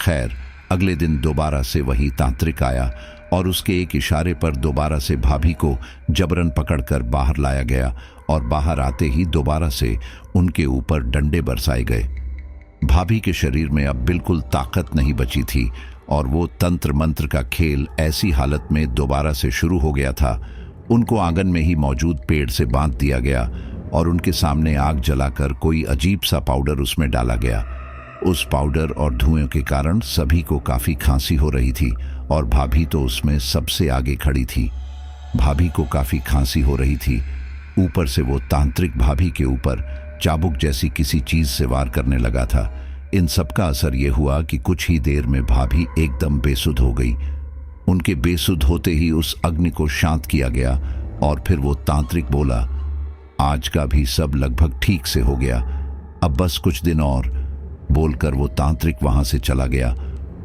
खैर, अगले दिन दोबारा से वही तांत्रिक आया और उसके एक इशारे पर दोबारा से भाभी को जबरन पकड़कर बाहर लाया गया और बाहर आते ही दोबारा से उनके ऊपर डंडे बरसाए गए। भाभी के शरीर में अब बिल्कुल ताकत नहीं बची थी और वो तंत्र मंत्र का खेल ऐसी हालत में दोबारा से शुरू हो गया था। उनको आंगन में ही मौजूद पेड़ से बांध दिया गया और उनके सामने आग जलाकर कोई अजीब सा पाउडर उसमें डाला गया। उस पाउडर और धुएं के कारण सभी को काफी खांसी हो रही थी और भाभी तो उसमें सबसे आगे खड़ी थी। भाभी को काफी खांसी हो रही थी। ऊपर से वो तांत्रिक भाभी के ऊपर चाबुक जैसी किसी चीज से वार करने लगा था। इन सब का असर ये हुआ कि कुछ ही देर में भाभी एकदम बेसुध हो गई। उनके बेसुध होते ही उस अग्नि को शांत किया गया और फिर वो तांत्रिक बोला, आज का भी सब लगभग ठीक से हो गया, अब बस कुछ दिन और। बोलकर वो तांत्रिक वहां से चला गया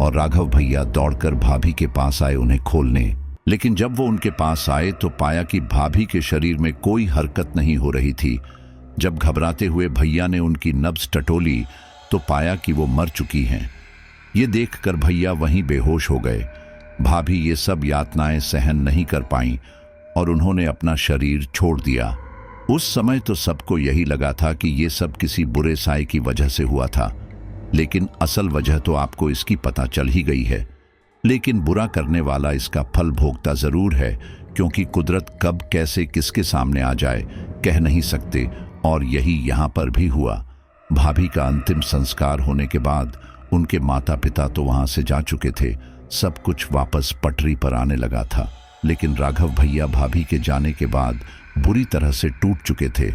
और राघव भैया दौड़कर भाभी के पास आए उन्हें खोलने। लेकिन जब वो उनके पास आए तो पाया कि भाभी के शरीर में कोई हरकत नहीं हो रही थी। जब घबराते हुए भैया ने उनकी नब्ज टटोली तो पाया कि वो मर चुकी हैं। ये देखकर भैया वहीं बेहोश हो गए। भाभी ये सब यातनाएं सहन नहीं कर पाईं और उन्होंने अपना शरीर छोड़ दिया। उस समय तो सबको यही लगा था कि ये सब किसी बुरे साए की वजह से हुआ था, लेकिन असल वजह तो आपको इसकी पता चल ही गई है। लेकिन बुरा करने वाला इसका फल भोगता जरूर है, क्योंकि कुदरत कब कैसे किसके सामने आ जाए कह नहीं सकते, और यही यहाँ पर भी हुआ। भाभी का अंतिम संस्कार होने के बाद उनके माता पिता तो वहां से जा चुके थे, सब कुछ वापस पटरी पर आने लगा था। लेकिन राघव भैया भाभी के जाने के बाद बुरी तरह से टूट चुके थे।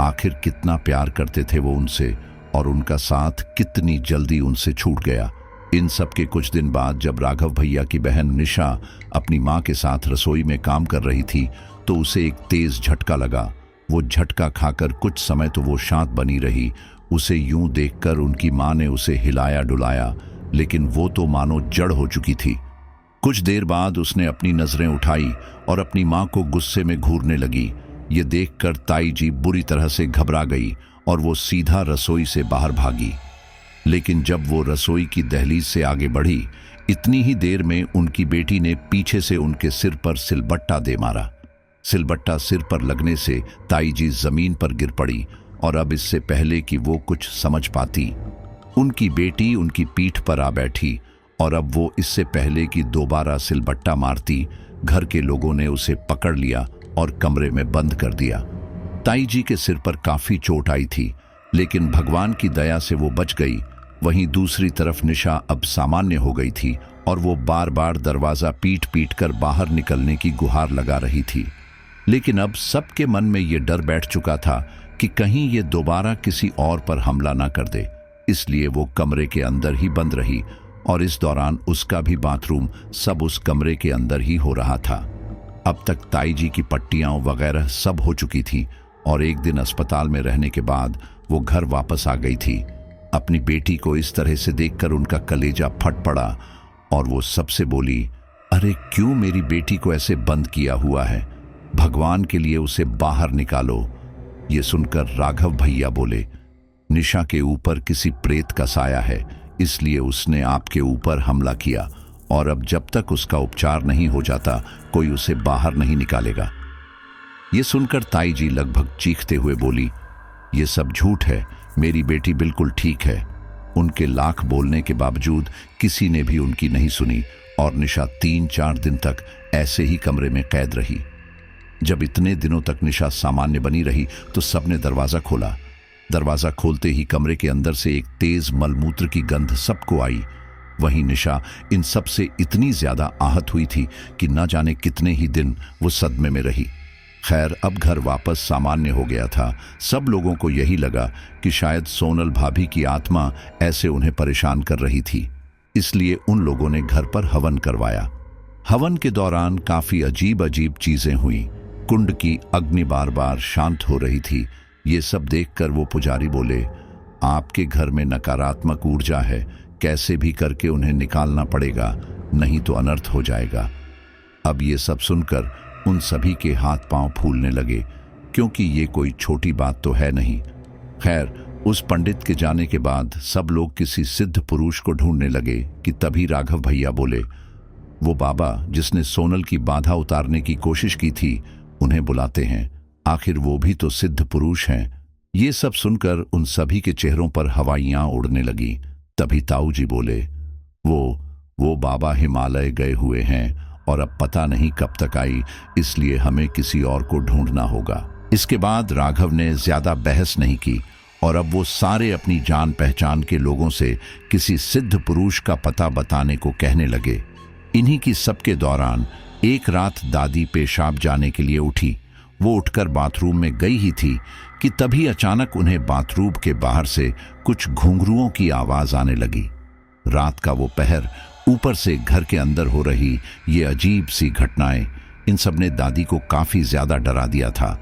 आखिर कितना प्यार करते थे वो उनसे, और उनका साथ कितनी जल्दी उनसे छूट गया। इन सब के कुछ दिन बाद जब राघव भैया की बहन निशा अपनी माँ के साथ रसोई में काम कर रही थी तो उसे एक तेज झटका लगा। वो झटका खाकर कुछ समय तो वो शांत बनी रही। उसे यूं देखकर उनकी माँ ने उसे हिलाया डुलाया, लेकिन वो तो मानो जड़ हो चुकी थी। कुछ देर बाद उसने अपनी नजरें उठाई और अपनी माँ को गुस्से में घूरने लगी। ये देखकर ताई जी बुरी तरह से घबरा गई और वो सीधा रसोई से बाहर भागी। लेकिन जब वो रसोई की दहलीज से आगे बढ़ी, इतनी ही देर में उनकी बेटी ने पीछे से उनके सिर पर सिलबट्टा दे मारा। सिलबट्टा सिर पर लगने से ताई जी जमीन पर गिर पड़ी, और अब इससे पहले कि वो कुछ समझ पाती, उनकी बेटी उनकी पीठ पर आ बैठी, और अब वो इससे पहले कि दोबारा सिलबट्टा मारती, घर के लोगों ने उसे पकड़ लिया और कमरे में बंद कर दिया। ताई जी के सिर पर काफी चोट आई थी, लेकिन भगवान की दया से वो बच गई। वहीं दूसरी तरफ निशा अब सामान्य हो गई थी और वो बार बार दरवाजा पीट पीट कर बाहर निकलने की गुहार लगा रही थी। लेकिन अब सबके मन में ये डर बैठ चुका था कि कहीं ये दोबारा किसी और पर हमला ना कर दे, इसलिए वो कमरे के अंदर ही बंद रही, और इस दौरान उसका भी बाथरूम सब उस कमरे के अंदर ही हो रहा था। अब तक ताई जी की पट्टियां वगैरह सब हो चुकी थी, और एक दिन अस्पताल में रहने के बाद वो घर वापस आ गई थी। अपनी बेटी को इस तरह से देखकर उनका कलेजा फट पड़ा और वो सबसे बोली, अरे क्यों मेरी बेटी को ऐसे बंद किया हुआ है, भगवान के लिए उसे बाहर निकालो। ये सुनकर राघव भैया बोले, निशा के ऊपर किसी प्रेत का साया है, इसलिए उसने आपके ऊपर हमला किया, और अब जब तक उसका उपचार नहीं हो जाता कोई उसे बाहर नहीं निकालेगा। ये सुनकर ताई जी लगभग चीखते हुए बोली, ये सब झूठ है, मेरी बेटी बिल्कुल ठीक है। उनके लाख बोलने के बावजूद किसी ने भी उनकी नहीं सुनी, और निशा 3-4 दिन तक ऐसे ही कमरे में कैद रही। जब इतने दिनों तक निशा सामान्य बनी रही तो सबने दरवाजा खोला। दरवाजा खोलते ही कमरे के अंदर से एक तेज मलमूत्र की गंध सबको आई। वहीं निशा इन सब से इतनी ज्यादा आहत हुई थी कि न जाने कितने ही दिन वो सदमे में रही। खैर, अब घर वापस सामान्य हो गया था। सब लोगों को यही लगा कि शायद सोनल भाभी की आत्मा ऐसे उन्हें परेशान कर रही थी, इसलिए उन लोगों ने घर पर हवन करवाया। हवन के दौरान काफी अजीब अजीब चीजें हुई। कुंड की अग्नि बार बार शांत हो रही थी। ये सब देखकर वो पुजारी बोले, आपके घर में नकारात्मक ऊर्जा है, कैसे भी करके उन्हें निकालना पड़ेगा, नहीं तो अनर्थ हो जाएगा। अब ये सब सुनकर उन सभी के हाथ पांव फूलने लगे, क्योंकि ये कोई छोटी बात तो है नहीं। खैर, उस पंडित के जाने के बाद सब लोग किसी सिद्ध पुरुष को ढूंढने लगे कि तभी राघव भैया बोले, वो बाबा जिसने सोनल की बाधा उतारने की कोशिश की थी, उन्हें बुलाते हैं, आखिर वो भी तो सिद्ध पुरुष हैं। ये सब सुनकर उन सभी के चेहरों पर हवाइयां उड़ने लगी। तभी ताऊ जी बोले, वो बाबा हिमालय गए हुए हैं और अब पता नहीं कब तक आई, इसलिए हमें किसी और को ढूंढना होगा। इसके बाद राघव ने ज्यादा बहस नहीं की और अब वो सारे अपनी जान पहचान के लोगों से किसी सिद्ध पुरुष का पता बताने को कहने लगे। इन्हीं की सबके दौरान एक रात दादी पेशाब जाने के लिए उठी। वो उठकर बाथरूम में गई ही थी कि तभी अचानक उन्हें बाथरूम के बाहर से कुछ घुंघरुओं की आवाज आने लगी। रात का वो पहर, ऊपर से घर के अंदर हो रही ये अजीब सी घटनाएं, इन सब ने दादी को काफी ज्यादा डरा दिया था।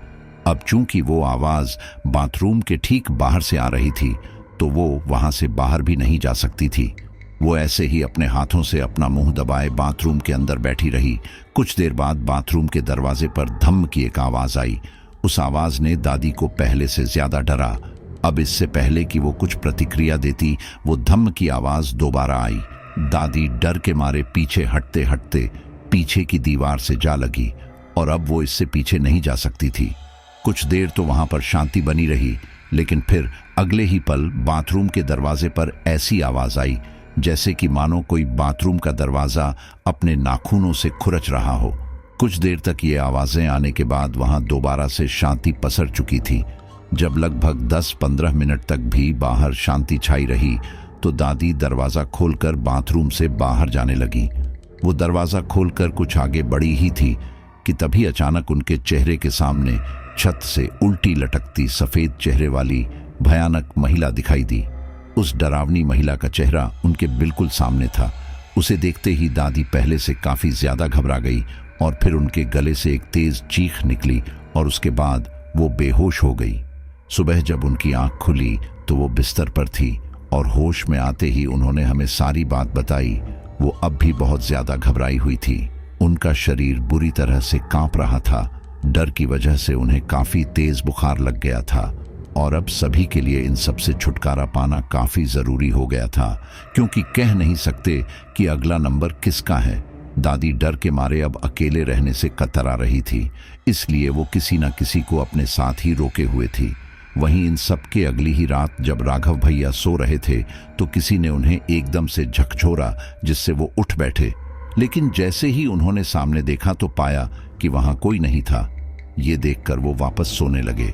अब चूंकि वो आवाज बाथरूम के ठीक बाहर से आ रही थी तो वो वहां से बाहर भी नहीं जा सकती थी। वो ऐसे ही अपने हाथों से अपना मुंह दबाए बाथरूम के अंदर बैठी रही। कुछ देर बाद बाथरूम के दरवाजे पर धम की एक आवाज आई। उस आवाज ने दादी को पहले से ज्यादा डरा। अब इससे पहले कि वो कुछ प्रतिक्रिया देती, वो धम की आवाज दोबारा आई। दादी डर के मारे पीछे हटते हटते पीछे की दीवार से जा लगी और अब वो इससे पीछे नहीं जा सकती थी। कुछ देर तो वहां पर शांति बनी रही, लेकिन फिर अगले ही पल बाथरूम के दरवाजे पर ऐसी आवाज आई जैसे कि मानो कोई बाथरूम का दरवाजा अपने नाखूनों से खुरच रहा हो। कुछ देर तक ये आवाजें आने के बाद वहां दोबारा से शांति पसर चुकी थी। जब लगभग 10-15 मिनट तक भी बाहर शांति छाई रही तो दादी दरवाजा खोलकर बाथरूम से बाहर जाने लगी। वो दरवाजा खोलकर कुछ आगे बढ़ी ही थी कि तभी अचानक उनके चेहरे के सामने छत से उल्टी लटकती सफेद चेहरे वाली भयानक महिला दिखाई दी। उस डरावनी महिला का चेहरा उनके बिल्कुल सामने था। उसे देखते ही दादी पहले से काफी ज्यादा घबरा गई और फिर उनके गले से एक तेज चीख निकली और उसके बाद वो बेहोश हो गई। सुबह जब उनकी आंख खुली तो वो बिस्तर पर थी और होश में आते ही उन्होंने हमें सारी बात बताई। वो अब भी बहुत ज्यादा घबराई हुई थी। उनका शरीर बुरी तरह से कांप रहा था। डर की वजह से उन्हें काफी तेज बुखार लग गया था और अब सभी के लिए इन सब से छुटकारा पाना काफी जरूरी हो गया था, क्योंकि कह नहीं सकते कि अगला नंबर किसका है। दादी डर के मारे अब अकेले रहने से कतरा रही थी, इसलिए वो किसी न किसी को अपने साथ ही रोके हुए थी। वहीं इन सब के अगली ही रात जब राघव भैया सो रहे थे तो किसी ने उन्हें एकदम से झकझोरा, जिससे वो उठ बैठे। लेकिन जैसे ही उन्होंने सामने देखा तो पाया कि वहां कोई नहीं था। ये देखकर वो वापस सोने लगे,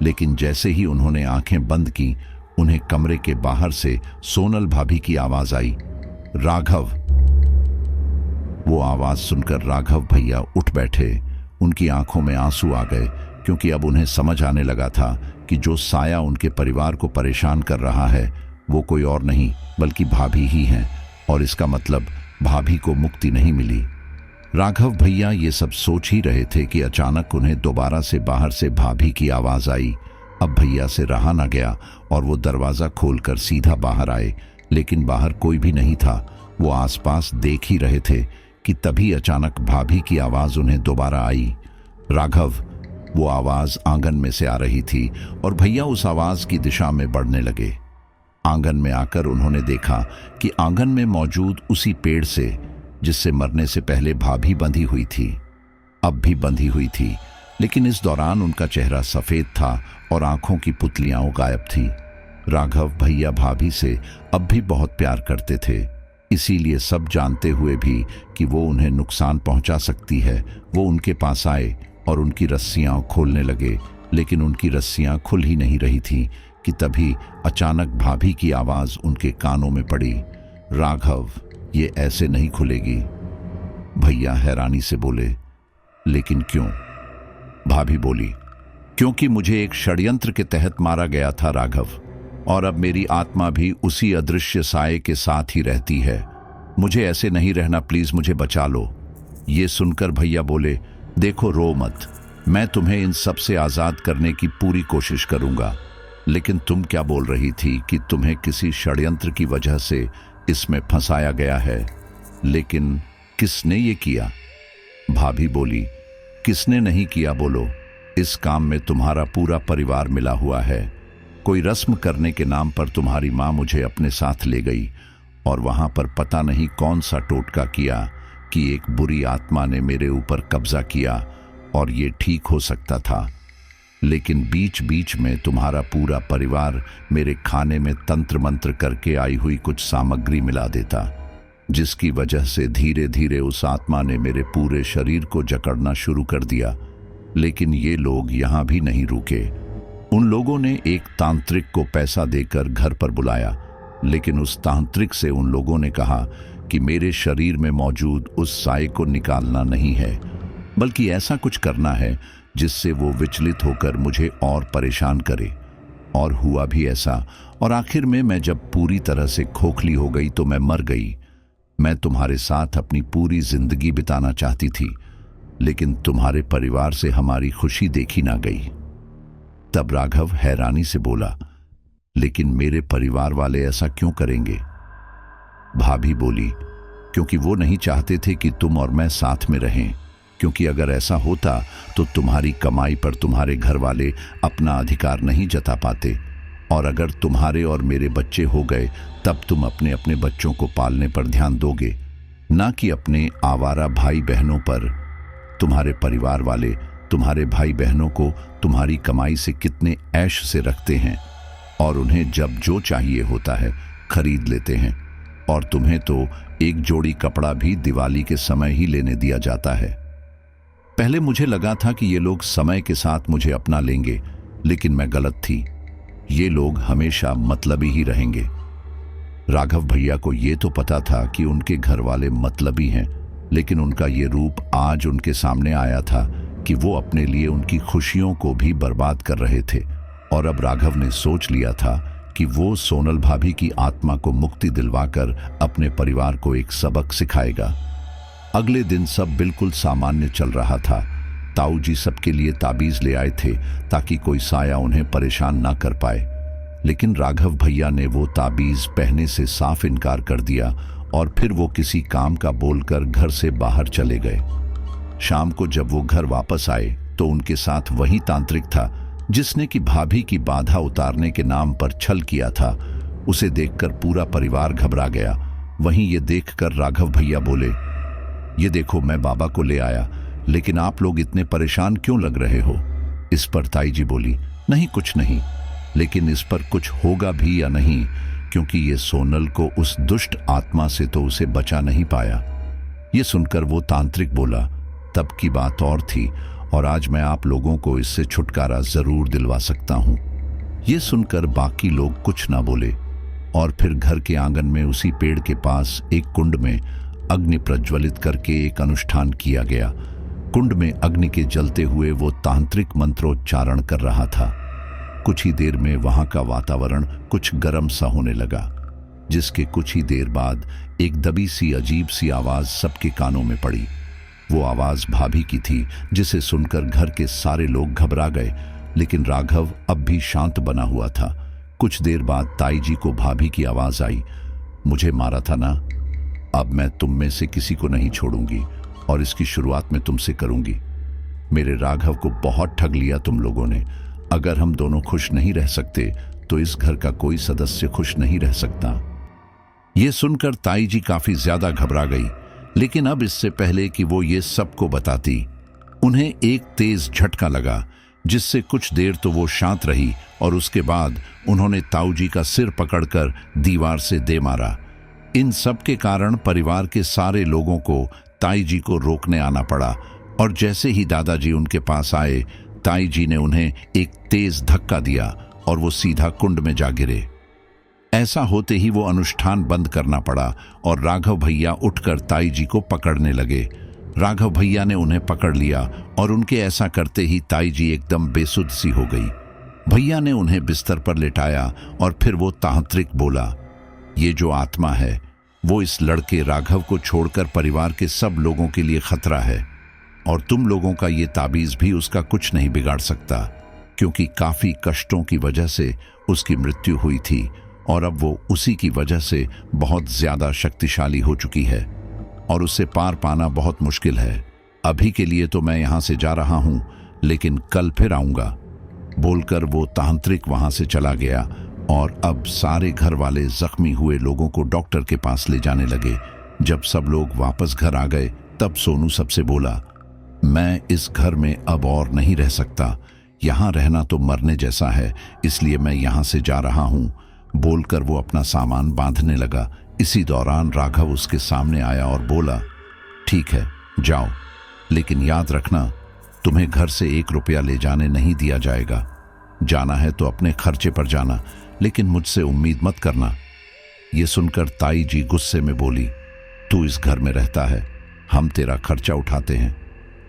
लेकिन जैसे ही उन्होंने आंखें बंद की उन्हें कमरे के बाहर से सोनल भाभी की आवाज आई, राघव। वो आवाज सुनकर राघव भैया उठ बैठे। उनकी आंखों में आंसू आ गए, क्योंकि अब उन्हें समझ आने लगा था कि जो साया उनके परिवार को परेशान कर रहा है वो कोई और नहीं बल्कि भाभी ही हैं, और इसका मतलब भाभी को मुक्ति नहीं मिली। राघव भैया ये सब सोच ही रहे थे कि अचानक उन्हें दोबारा से बाहर से भाभी की आवाज आई। अब भैया से रहा न गया और वो दरवाजा खोलकर सीधा बाहर आए, लेकिन बाहर कोई भी नहीं था। वो आसपास देख ही रहे थे कि तभी अचानक भाभी की आवाज उन्हें दोबारा आई, राघव। वो आवाज आंगन में से आ रही थी और भैया उस आवाज की दिशा में बढ़ने लगे। आंगन में आकर उन्होंने देखा कि आंगन में मौजूद उसी पेड़ से जिससे मरने से पहले भाभी बंधी हुई थी, अब भी बंधी हुई थी, लेकिन इस दौरान उनका चेहरा सफेद था और आंखों की पुतलियां गायब थी। राघव भैया भाभी से अब भी बहुत प्यार करते थे, इसीलिए सब जानते हुए भी कि वो उन्हें नुकसान पहुंचा सकती है, वो उनके पास आए और उनकी रस्सियां खोलने लगे, लेकिन उनकी रस्सियां खुल ही नहीं रही थीं कि तभी अचानक भाभी की आवाज उनके कानों में पड़ी, राघव, ये ऐसे नहीं खुलेगी। भैया हैरानी से बोले, लेकिन क्यों? भाभी बोली, क्योंकि मुझे एक षड्यंत्र के तहत मारा गया था राघव, और अब मेरी आत्मा भी उसी अदृश्य साये के साथ ही रहती है। मुझे ऐसे नहीं रहना, प्लीज मुझे बचा लो। ये सुनकर भैया बोले, देखो रो मत, मैं तुम्हें इन सब से आजाद करने की पूरी कोशिश करूंगा, लेकिन तुम क्या बोल रही थी कि तुम्हें किसी षड्यंत्र की वजह से इसमें फंसाया गया है, लेकिन किसने ये किया? भाभी बोली, किसने नहीं किया बोलो, इस काम में तुम्हारा पूरा परिवार मिला हुआ है। कोई रस्म करने के नाम पर तुम्हारी माँ मुझे अपने साथ ले गई और वहां पर पता नहीं कौन सा टोटका किया कि एक बुरी आत्मा ने मेरे ऊपर कब्जा किया, और ये ठीक हो सकता था, लेकिन बीच बीच में तुम्हारा पूरा परिवार मेरे खाने में तंत्र मंत्र करके आई हुई कुछ सामग्री मिला देता, जिसकी वजह से धीरे धीरे उस आत्मा ने मेरे पूरे शरीर को जकड़ना शुरू कर दिया। लेकिन ये लोग यहाँ भी नहीं रुके। उन लोगों ने एक तांत्रिक को पैसा देकर घर पर बुलाया, लेकिन उस तांत्रिक से उन लोगों ने कहा कि मेरे शरीर में मौजूद उस साये को निकालना नहीं है, बल्कि ऐसा कुछ करना है जिससे वो विचलित होकर मुझे और परेशान करे। और हुआ भी ऐसा, और आखिर में मैं जब पूरी तरह से खोखली हो गई तो मैं मर गई। मैं तुम्हारे साथ अपनी पूरी जिंदगी बिताना चाहती थी, लेकिन तुम्हारे परिवार से हमारी खुशी देखी ना गई। तब राघव हैरानी से बोला, लेकिन मेरे परिवार वाले ऐसा क्यों करेंगे? भाभी बोली, क्योंकि वो नहीं चाहते थे कि तुम और मैं साथ में रहें, क्योंकि अगर ऐसा होता तो तुम्हारी कमाई पर तुम्हारे घर वाले अपना अधिकार नहीं जता पाते, और अगर तुम्हारे और मेरे बच्चे हो गए तब तुम अपने अपने बच्चों को पालने पर ध्यान दोगे, ना कि अपने आवारा भाई बहनों पर। तुम्हारे परिवार वाले तुम्हारे भाई बहनों को तुम्हारी कमाई से कितने ऐश से रखते हैं, और उन्हें जब जो चाहिए होता है खरीद लेते हैं, और तुम्हें तो एक जोड़ी कपड़ा भी दिवाली के समय ही लेने दिया जाता है। पहले मुझे लगा था कि ये लोग समय के साथ मुझे अपना लेंगे, लेकिन मैं गलत थी। ये लोग हमेशा मतलबी ही रहेंगे। राघव भैया को ये तो पता था कि उनके घर वाले मतलबी हैं, लेकिन उनका ये रूप आज उनके सामने आया था कि वो अपने लिए उनकी खुशियों को भी बर्बाद कर रहे थे। और अब राघव ने सोच लिया था कि वो सोनल भाभी की आत्मा को मुक्ति दिलवाकर अपने परिवार को एक सबक सिखाएगा। अगले दिन सब बिल्कुल सामान्य चल रहा था। ताऊ जी सबके लिए ताबीज ले आए थे ताकि कोई साया उन्हें परेशान ना कर पाए, लेकिन राघव भैया ने वो ताबीज पहने से साफ इनकार कर दिया और फिर वो किसी काम का बोलकर घर से बाहर चले गए। शाम को जब वो घर वापस आए तो उनके साथ वही तांत्रिक था जिसने कि भाभी की बाधा उतारने के नाम पर छल किया था। उसे देखकर पूरा परिवार घबरा गया। वहीं ये देखकर राघव भैया बोले, ये देखो मैं बाबा को ले आया, लेकिन आप लोग इतने परेशान क्यों लग रहे हो? इस पर ताई जी बोली, नहीं कुछ नहीं, लेकिन इस पर कुछ होगा भी या नहीं, क्योंकि ये सोनल को उस दुष्ट आत्मा से तो उसे बचा नहीं पाया। ये सुनकर वो तांत्रिक बोला, तब की बात और थी, और आज मैं आप लोगों को इससे छुटकारा जरूर दिलवा सकता हूं। ये सुनकर बाकी लोग कुछ ना बोले, और फिर घर के आंगन में उसी पेड़ के पास एक कुंड में अग्नि प्रज्वलित करके एक अनुष्ठान किया गया। कुंड में अग्नि के जलते हुए वो तांत्रिक मंत्रोच्चारण कर रहा था। कुछ ही देर में वहां का वातावरण कुछ गर्म सा होने लगा, जिसके कुछ ही देर बाद एक दबी सी अजीब सी आवाज सबके कानों में पड़ी। वो आवाज भाभी की थी, जिसे सुनकर घर के सारे लोग घबरा गए, लेकिन राघव अब भी शांत बना हुआ था। कुछ देर बाद ताई जी को भाभी की आवाज आई, मुझे मारा था ना, अब मैं तुम में से किसी को नहीं छोड़ूंगी और इसकी शुरुआत मैं तुमसे करूंगी। मेरे राघव को बहुत ठग लिया तुम लोगों ने। अगर हम दोनों खुश नहीं रह सकते तो इस घर का कोई सदस्य खुश नहीं रह सकता। ये सुनकर ताई जी काफी ज्यादा घबरा गई, लेकिन अब इससे पहले कि वो ये सबको बताती, उन्हें एक तेज झटका लगा, जिससे कुछ देर तो वो शांत रही और उसके बाद उन्होंने ताऊ जी का सिर पकड़कर दीवार से दे मारा। इन सब के कारण परिवार के सारे लोगों को ताई जी को रोकने आना पड़ा, और जैसे ही दादाजी उनके पास आए, ताई जी ने उन्हें एक तेज धक्का दिया और वो सीधा कुंड में जा गिरे। ऐसा होते ही वो अनुष्ठान बंद करना पड़ा और राघव भैया उठकर ताई जी को पकड़ने लगे। राघव भैया ने उन्हें पकड़ लिया और उनके ऐसा करते ही ताई जी एकदम बेसुध सी हो गई। भैया ने उन्हें बिस्तर पर लेटाया और फिर वो तांत्रिक बोला, ये जो आत्मा है वो इस लड़के राघव को छोड़कर परिवार के सब लोगों के लिए खतरा है, और तुम लोगों का ये ताबीज भी उसका कुछ नहीं बिगाड़ सकता, क्योंकि काफी कष्टों की वजह से उसकी मृत्यु हुई थी और अब वो उसी की वजह से बहुत ज्यादा शक्तिशाली हो चुकी है और उससे पार पाना बहुत मुश्किल है। अभी के लिए तो मैं यहां से जा रहा हूं, लेकिन कल फिर आऊंगा। बोलकर वो तांत्रिक वहां से चला गया और अब सारे घर वाले जख्मी हुए लोगों को डॉक्टर के पास ले जाने लगे। जब सब लोग वापस घर आ गए तब सोनू सबसे बोला, मैं इस घर में अब और नहीं रह सकता, यहाँ रहना तो मरने जैसा है, इसलिए मैं यहाँ से जा रहा हूँ। बोलकर वो अपना सामान बांधने लगा। इसी दौरान राघव उसके सामने आया और बोला, ठीक है जाओ, लेकिन याद रखना तुम्हें घर से 1 रुपया ले जाने नहीं दिया जाएगा। जाना है तो अपने खर्चे पर जाना, लेकिन मुझसे उम्मीद मत करना। ये सुनकर ताई जी गुस्से में बोली, तू इस घर में रहता है, हम तेरा खर्चा उठाते हैं,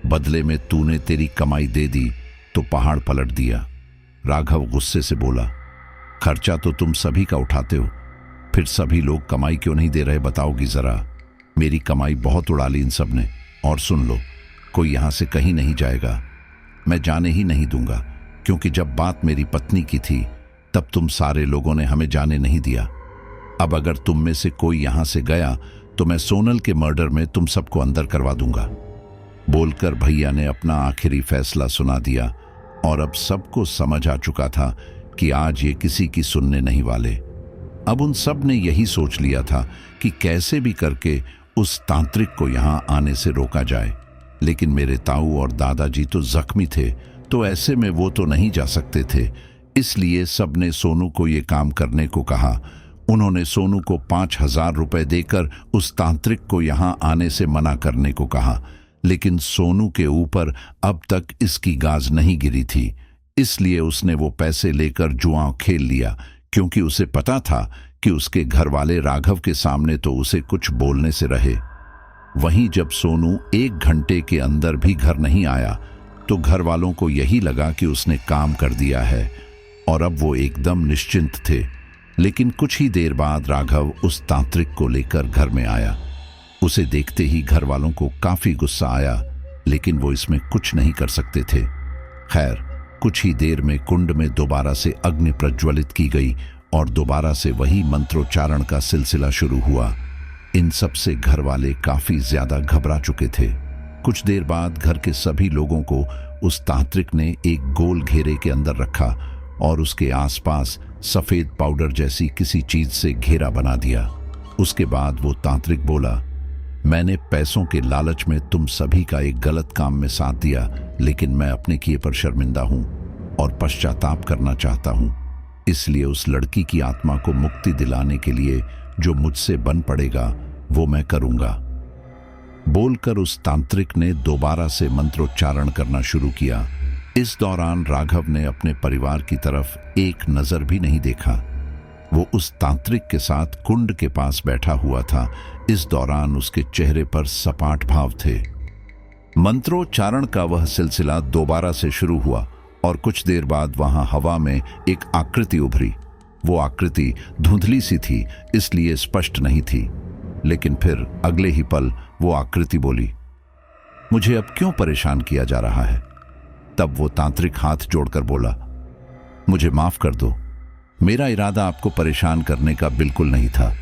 बदले में तूने तेरी कमाई दे दी तो पहाड़ पलट दिया। राघव गुस्से से बोला, खर्चा तो तुम सभी का उठाते हो, फिर सभी लोग कमाई क्यों नहीं दे रहे बताओगी जरा? मेरी कमाई बहुत उड़ा ली इन सब ने। और सुन लो, कोई यहाँ से कहीं नहीं जाएगा। मैं जाने ही नहीं दूंगा, क्योंकि जब बात मेरी पत्नी की थी तब तुम सारे लोगों ने हमें जाने नहीं दिया। अब अगर तुम में से कोई यहाँ से गया तो मैं सोनल के मर्डर में तुम सबको अंदर करवा दूंगा। बोलकर भैया ने अपना आखिरी फैसला सुना दिया और अब सबको समझ आ चुका था कि आज ये किसी की सुनने नहीं वाले। अब उन सब ने यही सोच लिया था कि कैसे भी करके उस तांत्रिक को यहाँ आने से रोका जाए, लेकिन मेरे ताऊ और दादाजी तो जख्मी थे, तो ऐसे में वो तो नहीं जा सकते थे। इसलिए सबने सोनू को ये काम करने को कहा। उन्होंने सोनू को 5,000 रुपए देकर उस तांत्रिक को यहाँ आने से मना करने को कहा, लेकिन सोनू के ऊपर अब तक इसकी गाज नहीं गिरी थी। इसलिए उसने वो पैसे लेकर जुआ खेल लिया, क्योंकि उसे पता था कि उसके घर वाले राघव के सामने तो उसे कुछ बोलने से रहे। वहीं जब सोनू 1 घंटे के अंदर भी घर नहीं आया तो घर वालों को यही लगा कि उसने काम कर दिया है और अब वो एकदम निश्चिंत थे। लेकिन कुछ ही देर बाद राघव उस तांत्रिक को लेकर घर में आया। उसे देखते ही घर वालों को काफी गुस्सा आया, लेकिन वो इसमें कुछ नहीं कर सकते थे। खैर, कुछ ही देर में कुंड में दोबारा से अग्नि प्रज्वलित की गई और दोबारा से वही मंत्रोच्चारण का सिलसिला शुरू हुआ। इन सब से घर वाले काफी ज्यादा घबरा चुके थे। कुछ देर बाद घर के सभी लोगों को उस तांत्रिक ने एक गोल घेरे के अंदर रखा और उसके आसपास सफेद पाउडर जैसी किसी चीज से घेरा बना दिया। उसके बाद वो तांत्रिक बोला, मैंने पैसों के लालच में तुम सभी का एक गलत काम में साथ दिया, लेकिन मैं अपने किए पर शर्मिंदा हूं और पश्चाताप करना चाहता हूं। इसलिए उस लड़की की आत्मा को मुक्ति दिलाने के लिए जो मुझसे बन पड़ेगा वो मैं करूंगा। बोलकर उस तांत्रिक ने दोबारा से मंत्रोच्चारण करना शुरू किया। इस दौरान राघव ने अपने परिवार की तरफ एक नजर भी नहीं देखा। वो उस तांत्रिक के साथ कुंड के पास बैठा हुआ था। इस दौरान उसके चेहरे पर सपाट भाव थे। मंत्रोच्चारण का वह सिलसिला दोबारा से शुरू हुआ और कुछ देर बाद वहां हवा में एक आकृति उभरी। वो आकृति धुंधली सी थी, इसलिए स्पष्ट नहीं थी, लेकिन फिर अगले ही पल वो आकृति बोली, मुझे अब क्यों परेशान किया जा रहा है? तब वो तांत्रिक हाथ जोड़कर बोला, मुझे माफ कर दो, मेरा इरादा आपको परेशान करने का बिल्कुल नहीं था,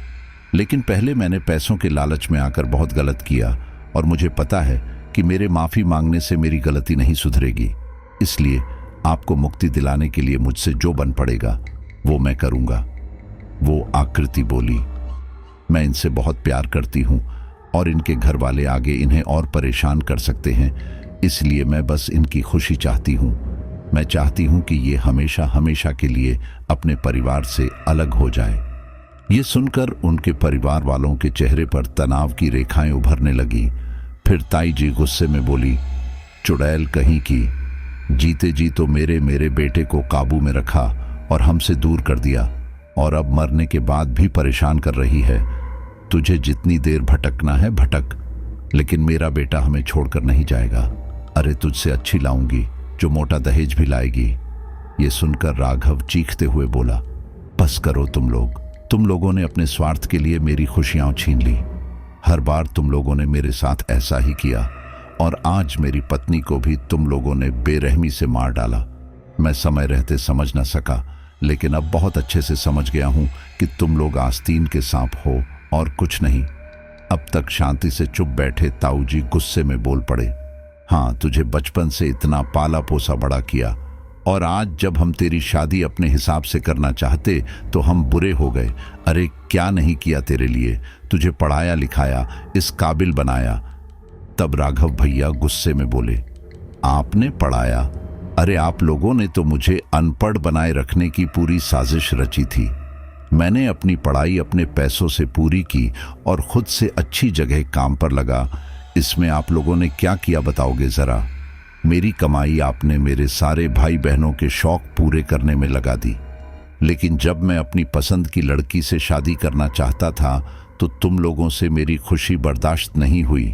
लेकिन पहले मैंने पैसों के लालच में आकर बहुत गलत किया और मुझे पता है कि मेरे माफी मांगने से मेरी गलती नहीं सुधरेगी। इसलिए आपको मुक्ति दिलाने के लिए मुझसे जो बन पड़ेगा वो मैं करूंगा। वो आकृति बोली, मैं इनसे बहुत प्यार करती हूं और इनके घर वाले आगे इन्हें और परेशान कर सकते हैं, इसलिए मैं बस इनकी खुशी चाहती हूं। मैं चाहती हूं कि ये हमेशा हमेशा के लिए अपने परिवार से अलग हो जाए। ये सुनकर उनके परिवार वालों के चेहरे पर तनाव की रेखाएं उभरने लगी। फिर ताई जी गुस्से में बोली, चुड़ैल कहीं की, जीते जी तो मेरे बेटे को काबू में रखा और हमसे दूर कर दिया, और अब मरने के बाद भी परेशान कर रही है। तुझे जितनी देर भटकना है भटक, लेकिन मेरा बेटा हमें छोड़कर नहीं जाएगा। अरे तुझसे अच्छी लाऊंगी जो मोटा दहेज भी लाएगी। ये सुनकर राघव चीखते हुए बोला, बस करो तुम लोगों ने अपने स्वार्थ के लिए मेरी खुशियां छीन ली। हर बार तुम लोगों ने मेरे साथ ऐसा ही किया और आज मेरी पत्नी को भी तुम लोगों ने बेरहमी से मार डाला। मैं समय रहते समझ न सका, लेकिन अब बहुत अच्छे से समझ गया हूं कि तुम लोग आस्तीन के सांप हो और कुछ नहीं। अब तक शांति से चुप बैठे ताऊ जी गुस्से में बोल पड़े, हाँ, तुझे बचपन से इतना पाला पोसा बड़ा किया और आज जब हम तेरी शादी अपने हिसाब से करना चाहते तो हम बुरे हो गए। अरे क्या नहीं किया तेरे लिए, तुझे पढ़ाया लिखाया, इस काबिल बनाया। तब राघव भैया गुस्से में बोले, आपने पढ़ाया? अरे आप लोगों ने तो मुझे अनपढ़ बनाए रखने की पूरी साजिश रची थी। मैंने अपनी पढ़ाई अपने पैसों से पूरी की और खुद से अच्छी जगह काम पर लगा। इसमें आप लोगों ने क्या किया बताओगे जरा? मेरी कमाई आपने मेरे सारे भाई बहनों के शौक पूरे करने में लगा दी, लेकिन जब मैं अपनी पसंद की लड़की से शादी करना चाहता था तो तुम लोगों से मेरी खुशी बर्दाश्त नहीं हुई।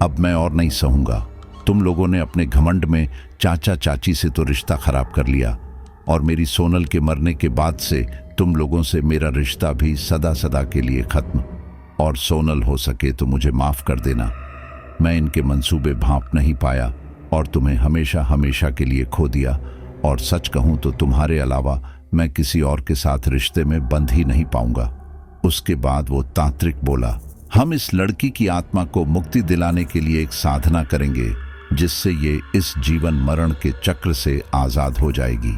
अब मैं और नहीं सहूंगा। तुम लोगों ने अपने घमंड में चाचा चाची से तो रिश्ता खराब कर लिया और मेरी सोनल के मरने के बाद से तुम लोगों से मेरा रिश्ता भी सदा सदा के लिए खत्म। और सोनल हो सके तो मुझे माफ कर देना। मैं इनके मंसूबे भांप नहीं पाया और तुम्हें हमेशा हमेशा के लिए खो दिया, और सच कहूं तो तुम्हारे अलावा मैं किसी और के साथ रिश्ते में बंध ही नहीं पाऊंगा। उसके बाद वो तांत्रिक बोला, हम इस लड़की की आत्मा को मुक्ति दिलाने के लिए एक साधना करेंगे जिससे ये इस जीवन मरण के चक्र से आजाद हो जाएगी।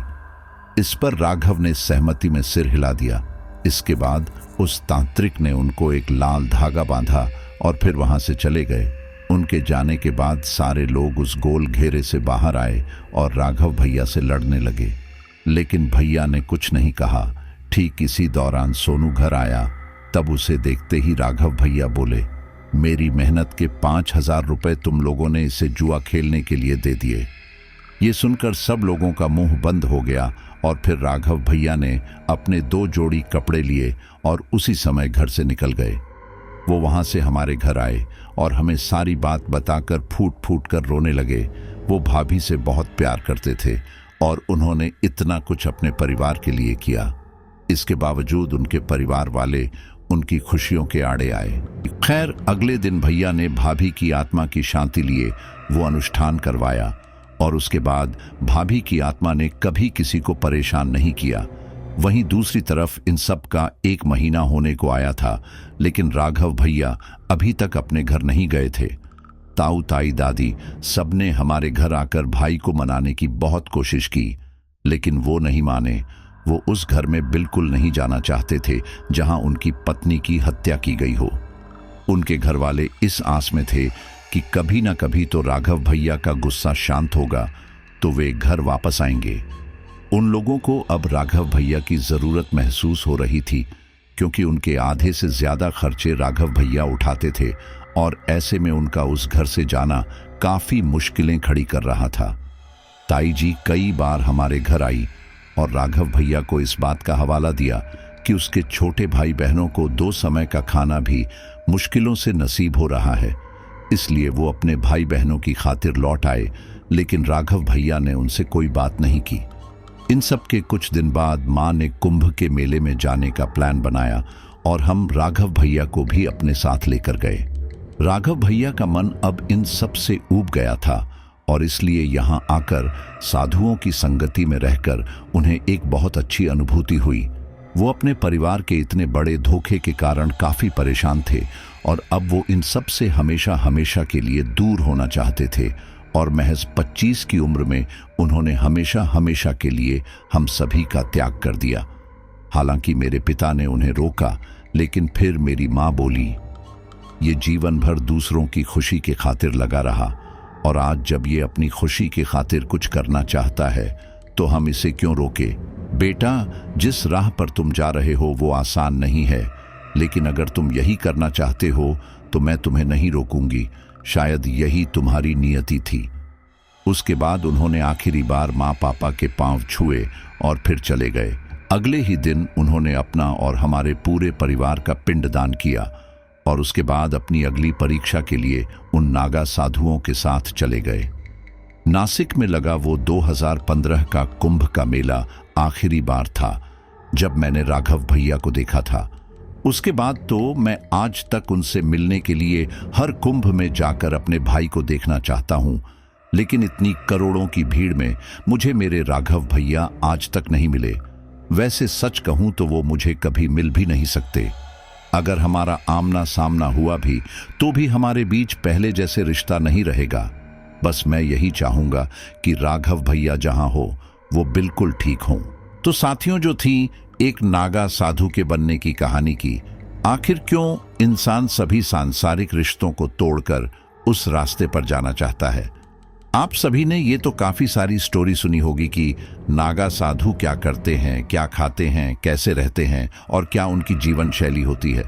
इस पर राघव ने सहमति में सिर हिला दिया। इसके बाद उस तांत्रिक ने उनको एक लाल धागा बांधा और फिर वहां से चले गए। उनके जाने के बाद सारे लोग उस गोल घेरे से बाहर आए और राघव भैया से लड़ने लगे, लेकिन भैया ने कुछ नहीं कहा। ठीक इसी दौरान सोनू घर आया। तब उसे देखते ही राघव भैया बोले, मेरी मेहनत के 5,000 रुपए तुम लोगों ने इसे जुआ खेलने के लिए दे दिए। ये सुनकर सब लोगों का मुंह बंद हो गया और फिर राघव भैया ने अपने 2 जोड़ी कपड़े लिए और उसी समय घर से निकल गए। वो वहां से हमारे घर आए और हमें सारी बात बताकर फूट फूट कर रोने लगे। वो भाभी से बहुत प्यार करते थे और उन्होंने इतना कुछ अपने परिवार के लिए किया। इसके बावजूद उनके परिवार वाले उनकी खुशियों के आड़े आए। खैर, अगले दिन भैया ने भाभी की आत्मा की शांति लिए वो अनुष्ठान करवाया और उसके बाद भाभी की आत्मा ने कभी किसी को परेशान नहीं किया। वहीं दूसरी तरफ इन सब का 1 महीना होने को आया था, लेकिन राघव भैया अभी तक अपने घर नहीं गए थे। ताऊ ताई दादी सबने हमारे घर आकर भाई को मनाने की बहुत कोशिश की, लेकिन वो नहीं माने। वो उस घर में बिल्कुल नहीं जाना चाहते थे जहां उनकी पत्नी की हत्या की गई हो। उनके घर वाले इस आस में थे कि कभी ना कभी तो राघव भैया का गुस्सा शांत होगा तो वे घर वापस आएंगे। उन लोगों को अब राघव भैया की जरूरत महसूस हो रही थी, क्योंकि उनके आधे से ज्यादा खर्चे राघव भैया उठाते थे और ऐसे में उनका उस घर से जाना काफी मुश्किलें खड़ी कर रहा था। ताई जी कई बार हमारे घर आई और राघव भैया को इस बात का हवाला दिया कि उसके छोटे भाई बहनों को 2 समय का खाना भी मुश्किलों से नसीब हो रहा है, इसलिए वो अपने भाई बहनों की खातिर लौट आए। लेकिन राघव भैया ने उनसे कोई बात नहीं की। इन सब के कुछ दिन बाद माँ ने कुंभ के मेले में जाने का प्लान बनाया और हम राघव भैया को भी अपने साथ लेकर गए। राघव भैया का मन अब इन सब से ऊब गया था और इसलिए यहाँ आकर साधुओं की संगति में रहकर उन्हें एक बहुत अच्छी अनुभूति हुई। वो अपने परिवार के इतने बड़े धोखे के कारण काफी परेशान थे और अब वो इन सब से हमेशा हमेशा के लिए दूर होना चाहते थे, और महज 25 की उम्र में उन्होंने हमेशा हमेशा के लिए हम सभी का त्याग कर दिया। हालांकि मेरे पिता ने उन्हें रोका, लेकिन फिर मेरी माँ बोली, ये जीवन भर दूसरों की खुशी के खातिर लगा रहा और आज जब ये अपनी खुशी की खातिर कुछ करना चाहता है तो हम इसे क्यों रोके। बेटा, जिस राह पर तुम जा रहे हो वो आसान नहीं है, लेकिन अगर तुम यही करना चाहते हो तो मैं तुम्हें नहीं रोकूंगी। शायद यही तुम्हारी नियति थी। उसके बाद उन्होंने आखिरी बार माँ पापा के पांव छुए और फिर चले गए। अगले ही दिन उन्होंने अपना और हमारे पूरे परिवार का पिंडदान किया और उसके बाद अपनी अगली परीक्षा के लिए उन नागा साधुओं के साथ चले गए। नासिक में लगा वो 2015 का कुंभ का मेला आखिरी बार था जब मैंने राघव भैया को देखा था। उसके बाद तो मैं आज तक उनसे मिलने के लिए हर कुंभ में जाकर अपने भाई को देखना चाहता हूं, लेकिन इतनी करोड़ों की भीड़ में मुझे मेरे राघव भैया आज तक नहीं मिले। वैसे सच कहूं तो वो मुझे कभी मिल भी नहीं सकते। अगर हमारा आमना सामना हुआ भी तो भी हमारे बीच पहले जैसे रिश्ता नहीं रहेगा। बस मैं यही चाहूंगा कि राघव भैया जहां हो वो बिल्कुल ठीक हों। तो साथियों, जो थी एक नागा साधु के बनने की कहानी की, आखिर क्यों इंसान सभी सांसारिक रिश्तों को तोड़कर उस रास्ते पर जाना चाहता है। आप सभी ने ये तो काफी सारी स्टोरी सुनी होगी कि नागा साधु क्या करते हैं, क्या खाते हैं, कैसे रहते हैं और क्या उनकी जीवन शैली होती है,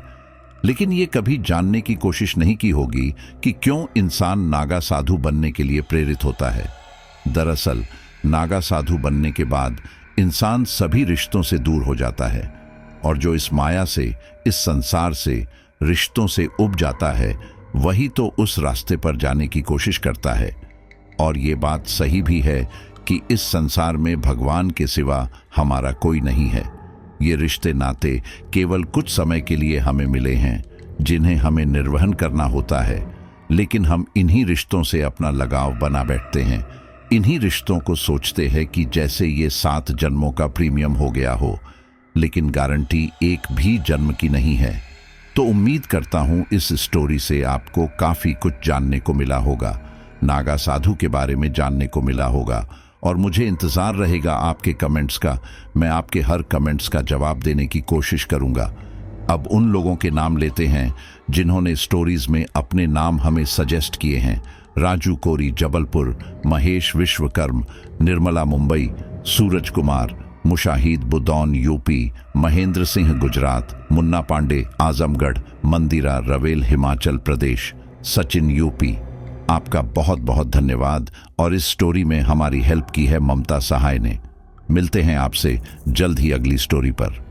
लेकिन ये कभी जानने की कोशिश नहीं की होगी कि क्यों इंसान नागा साधु बनने के लिए प्रेरित होता है। दरअसल नागा साधु बनने के बाद इंसान सभी रिश्तों से दूर हो जाता है और जो इस माया से, इस संसार से, रिश्तों से उब जाता है वही तो उस रास्ते पर जाने की कोशिश करता है। और ये बात सही भी है कि इस संसार में भगवान के सिवा हमारा कोई नहीं है। ये रिश्ते नाते केवल कुछ समय के लिए हमें मिले हैं जिन्हें हमें निर्वहन करना होता है, लेकिन हम इन्हीं रिश्तों से अपना लगाव बना बैठते हैं। इन्हीं रिश्तों को सोचते हैं कि जैसे ये 7 जन्मों का प्रीमियम हो गया हो, लेकिन गारंटी एक भी जन्म की नहीं है। तो उम्मीद करता हूं इस स्टोरी से आपको काफी कुछ जानने को मिला होगा, नागा साधु के बारे में जानने को मिला होगा, और मुझे इंतजार रहेगा आपके कमेंट्स का। मैं आपके हर कमेंट्स का जवाब देने की कोशिश करूंगा। अब उन लोगों के नाम लेते हैं जिन्होंने स्टोरीज में अपने नाम हमें सजेस्ट किए हैं। राजू कोरी जबलपुर, महेश विश्वकर्म निर्मला मुंबई, सूरज कुमार मुशाहिद बुदौन यूपी, महेंद्र सिंह गुजरात, मुन्ना पांडे आजमगढ़, मंदिरा रवेल हिमाचल प्रदेश, सचिन यूपी। आपका बहुत बहुत धन्यवाद। और इस स्टोरी में हमारी हेल्प की है ममता सहाय ने। मिलते हैं आपसे जल्द ही अगली स्टोरी पर।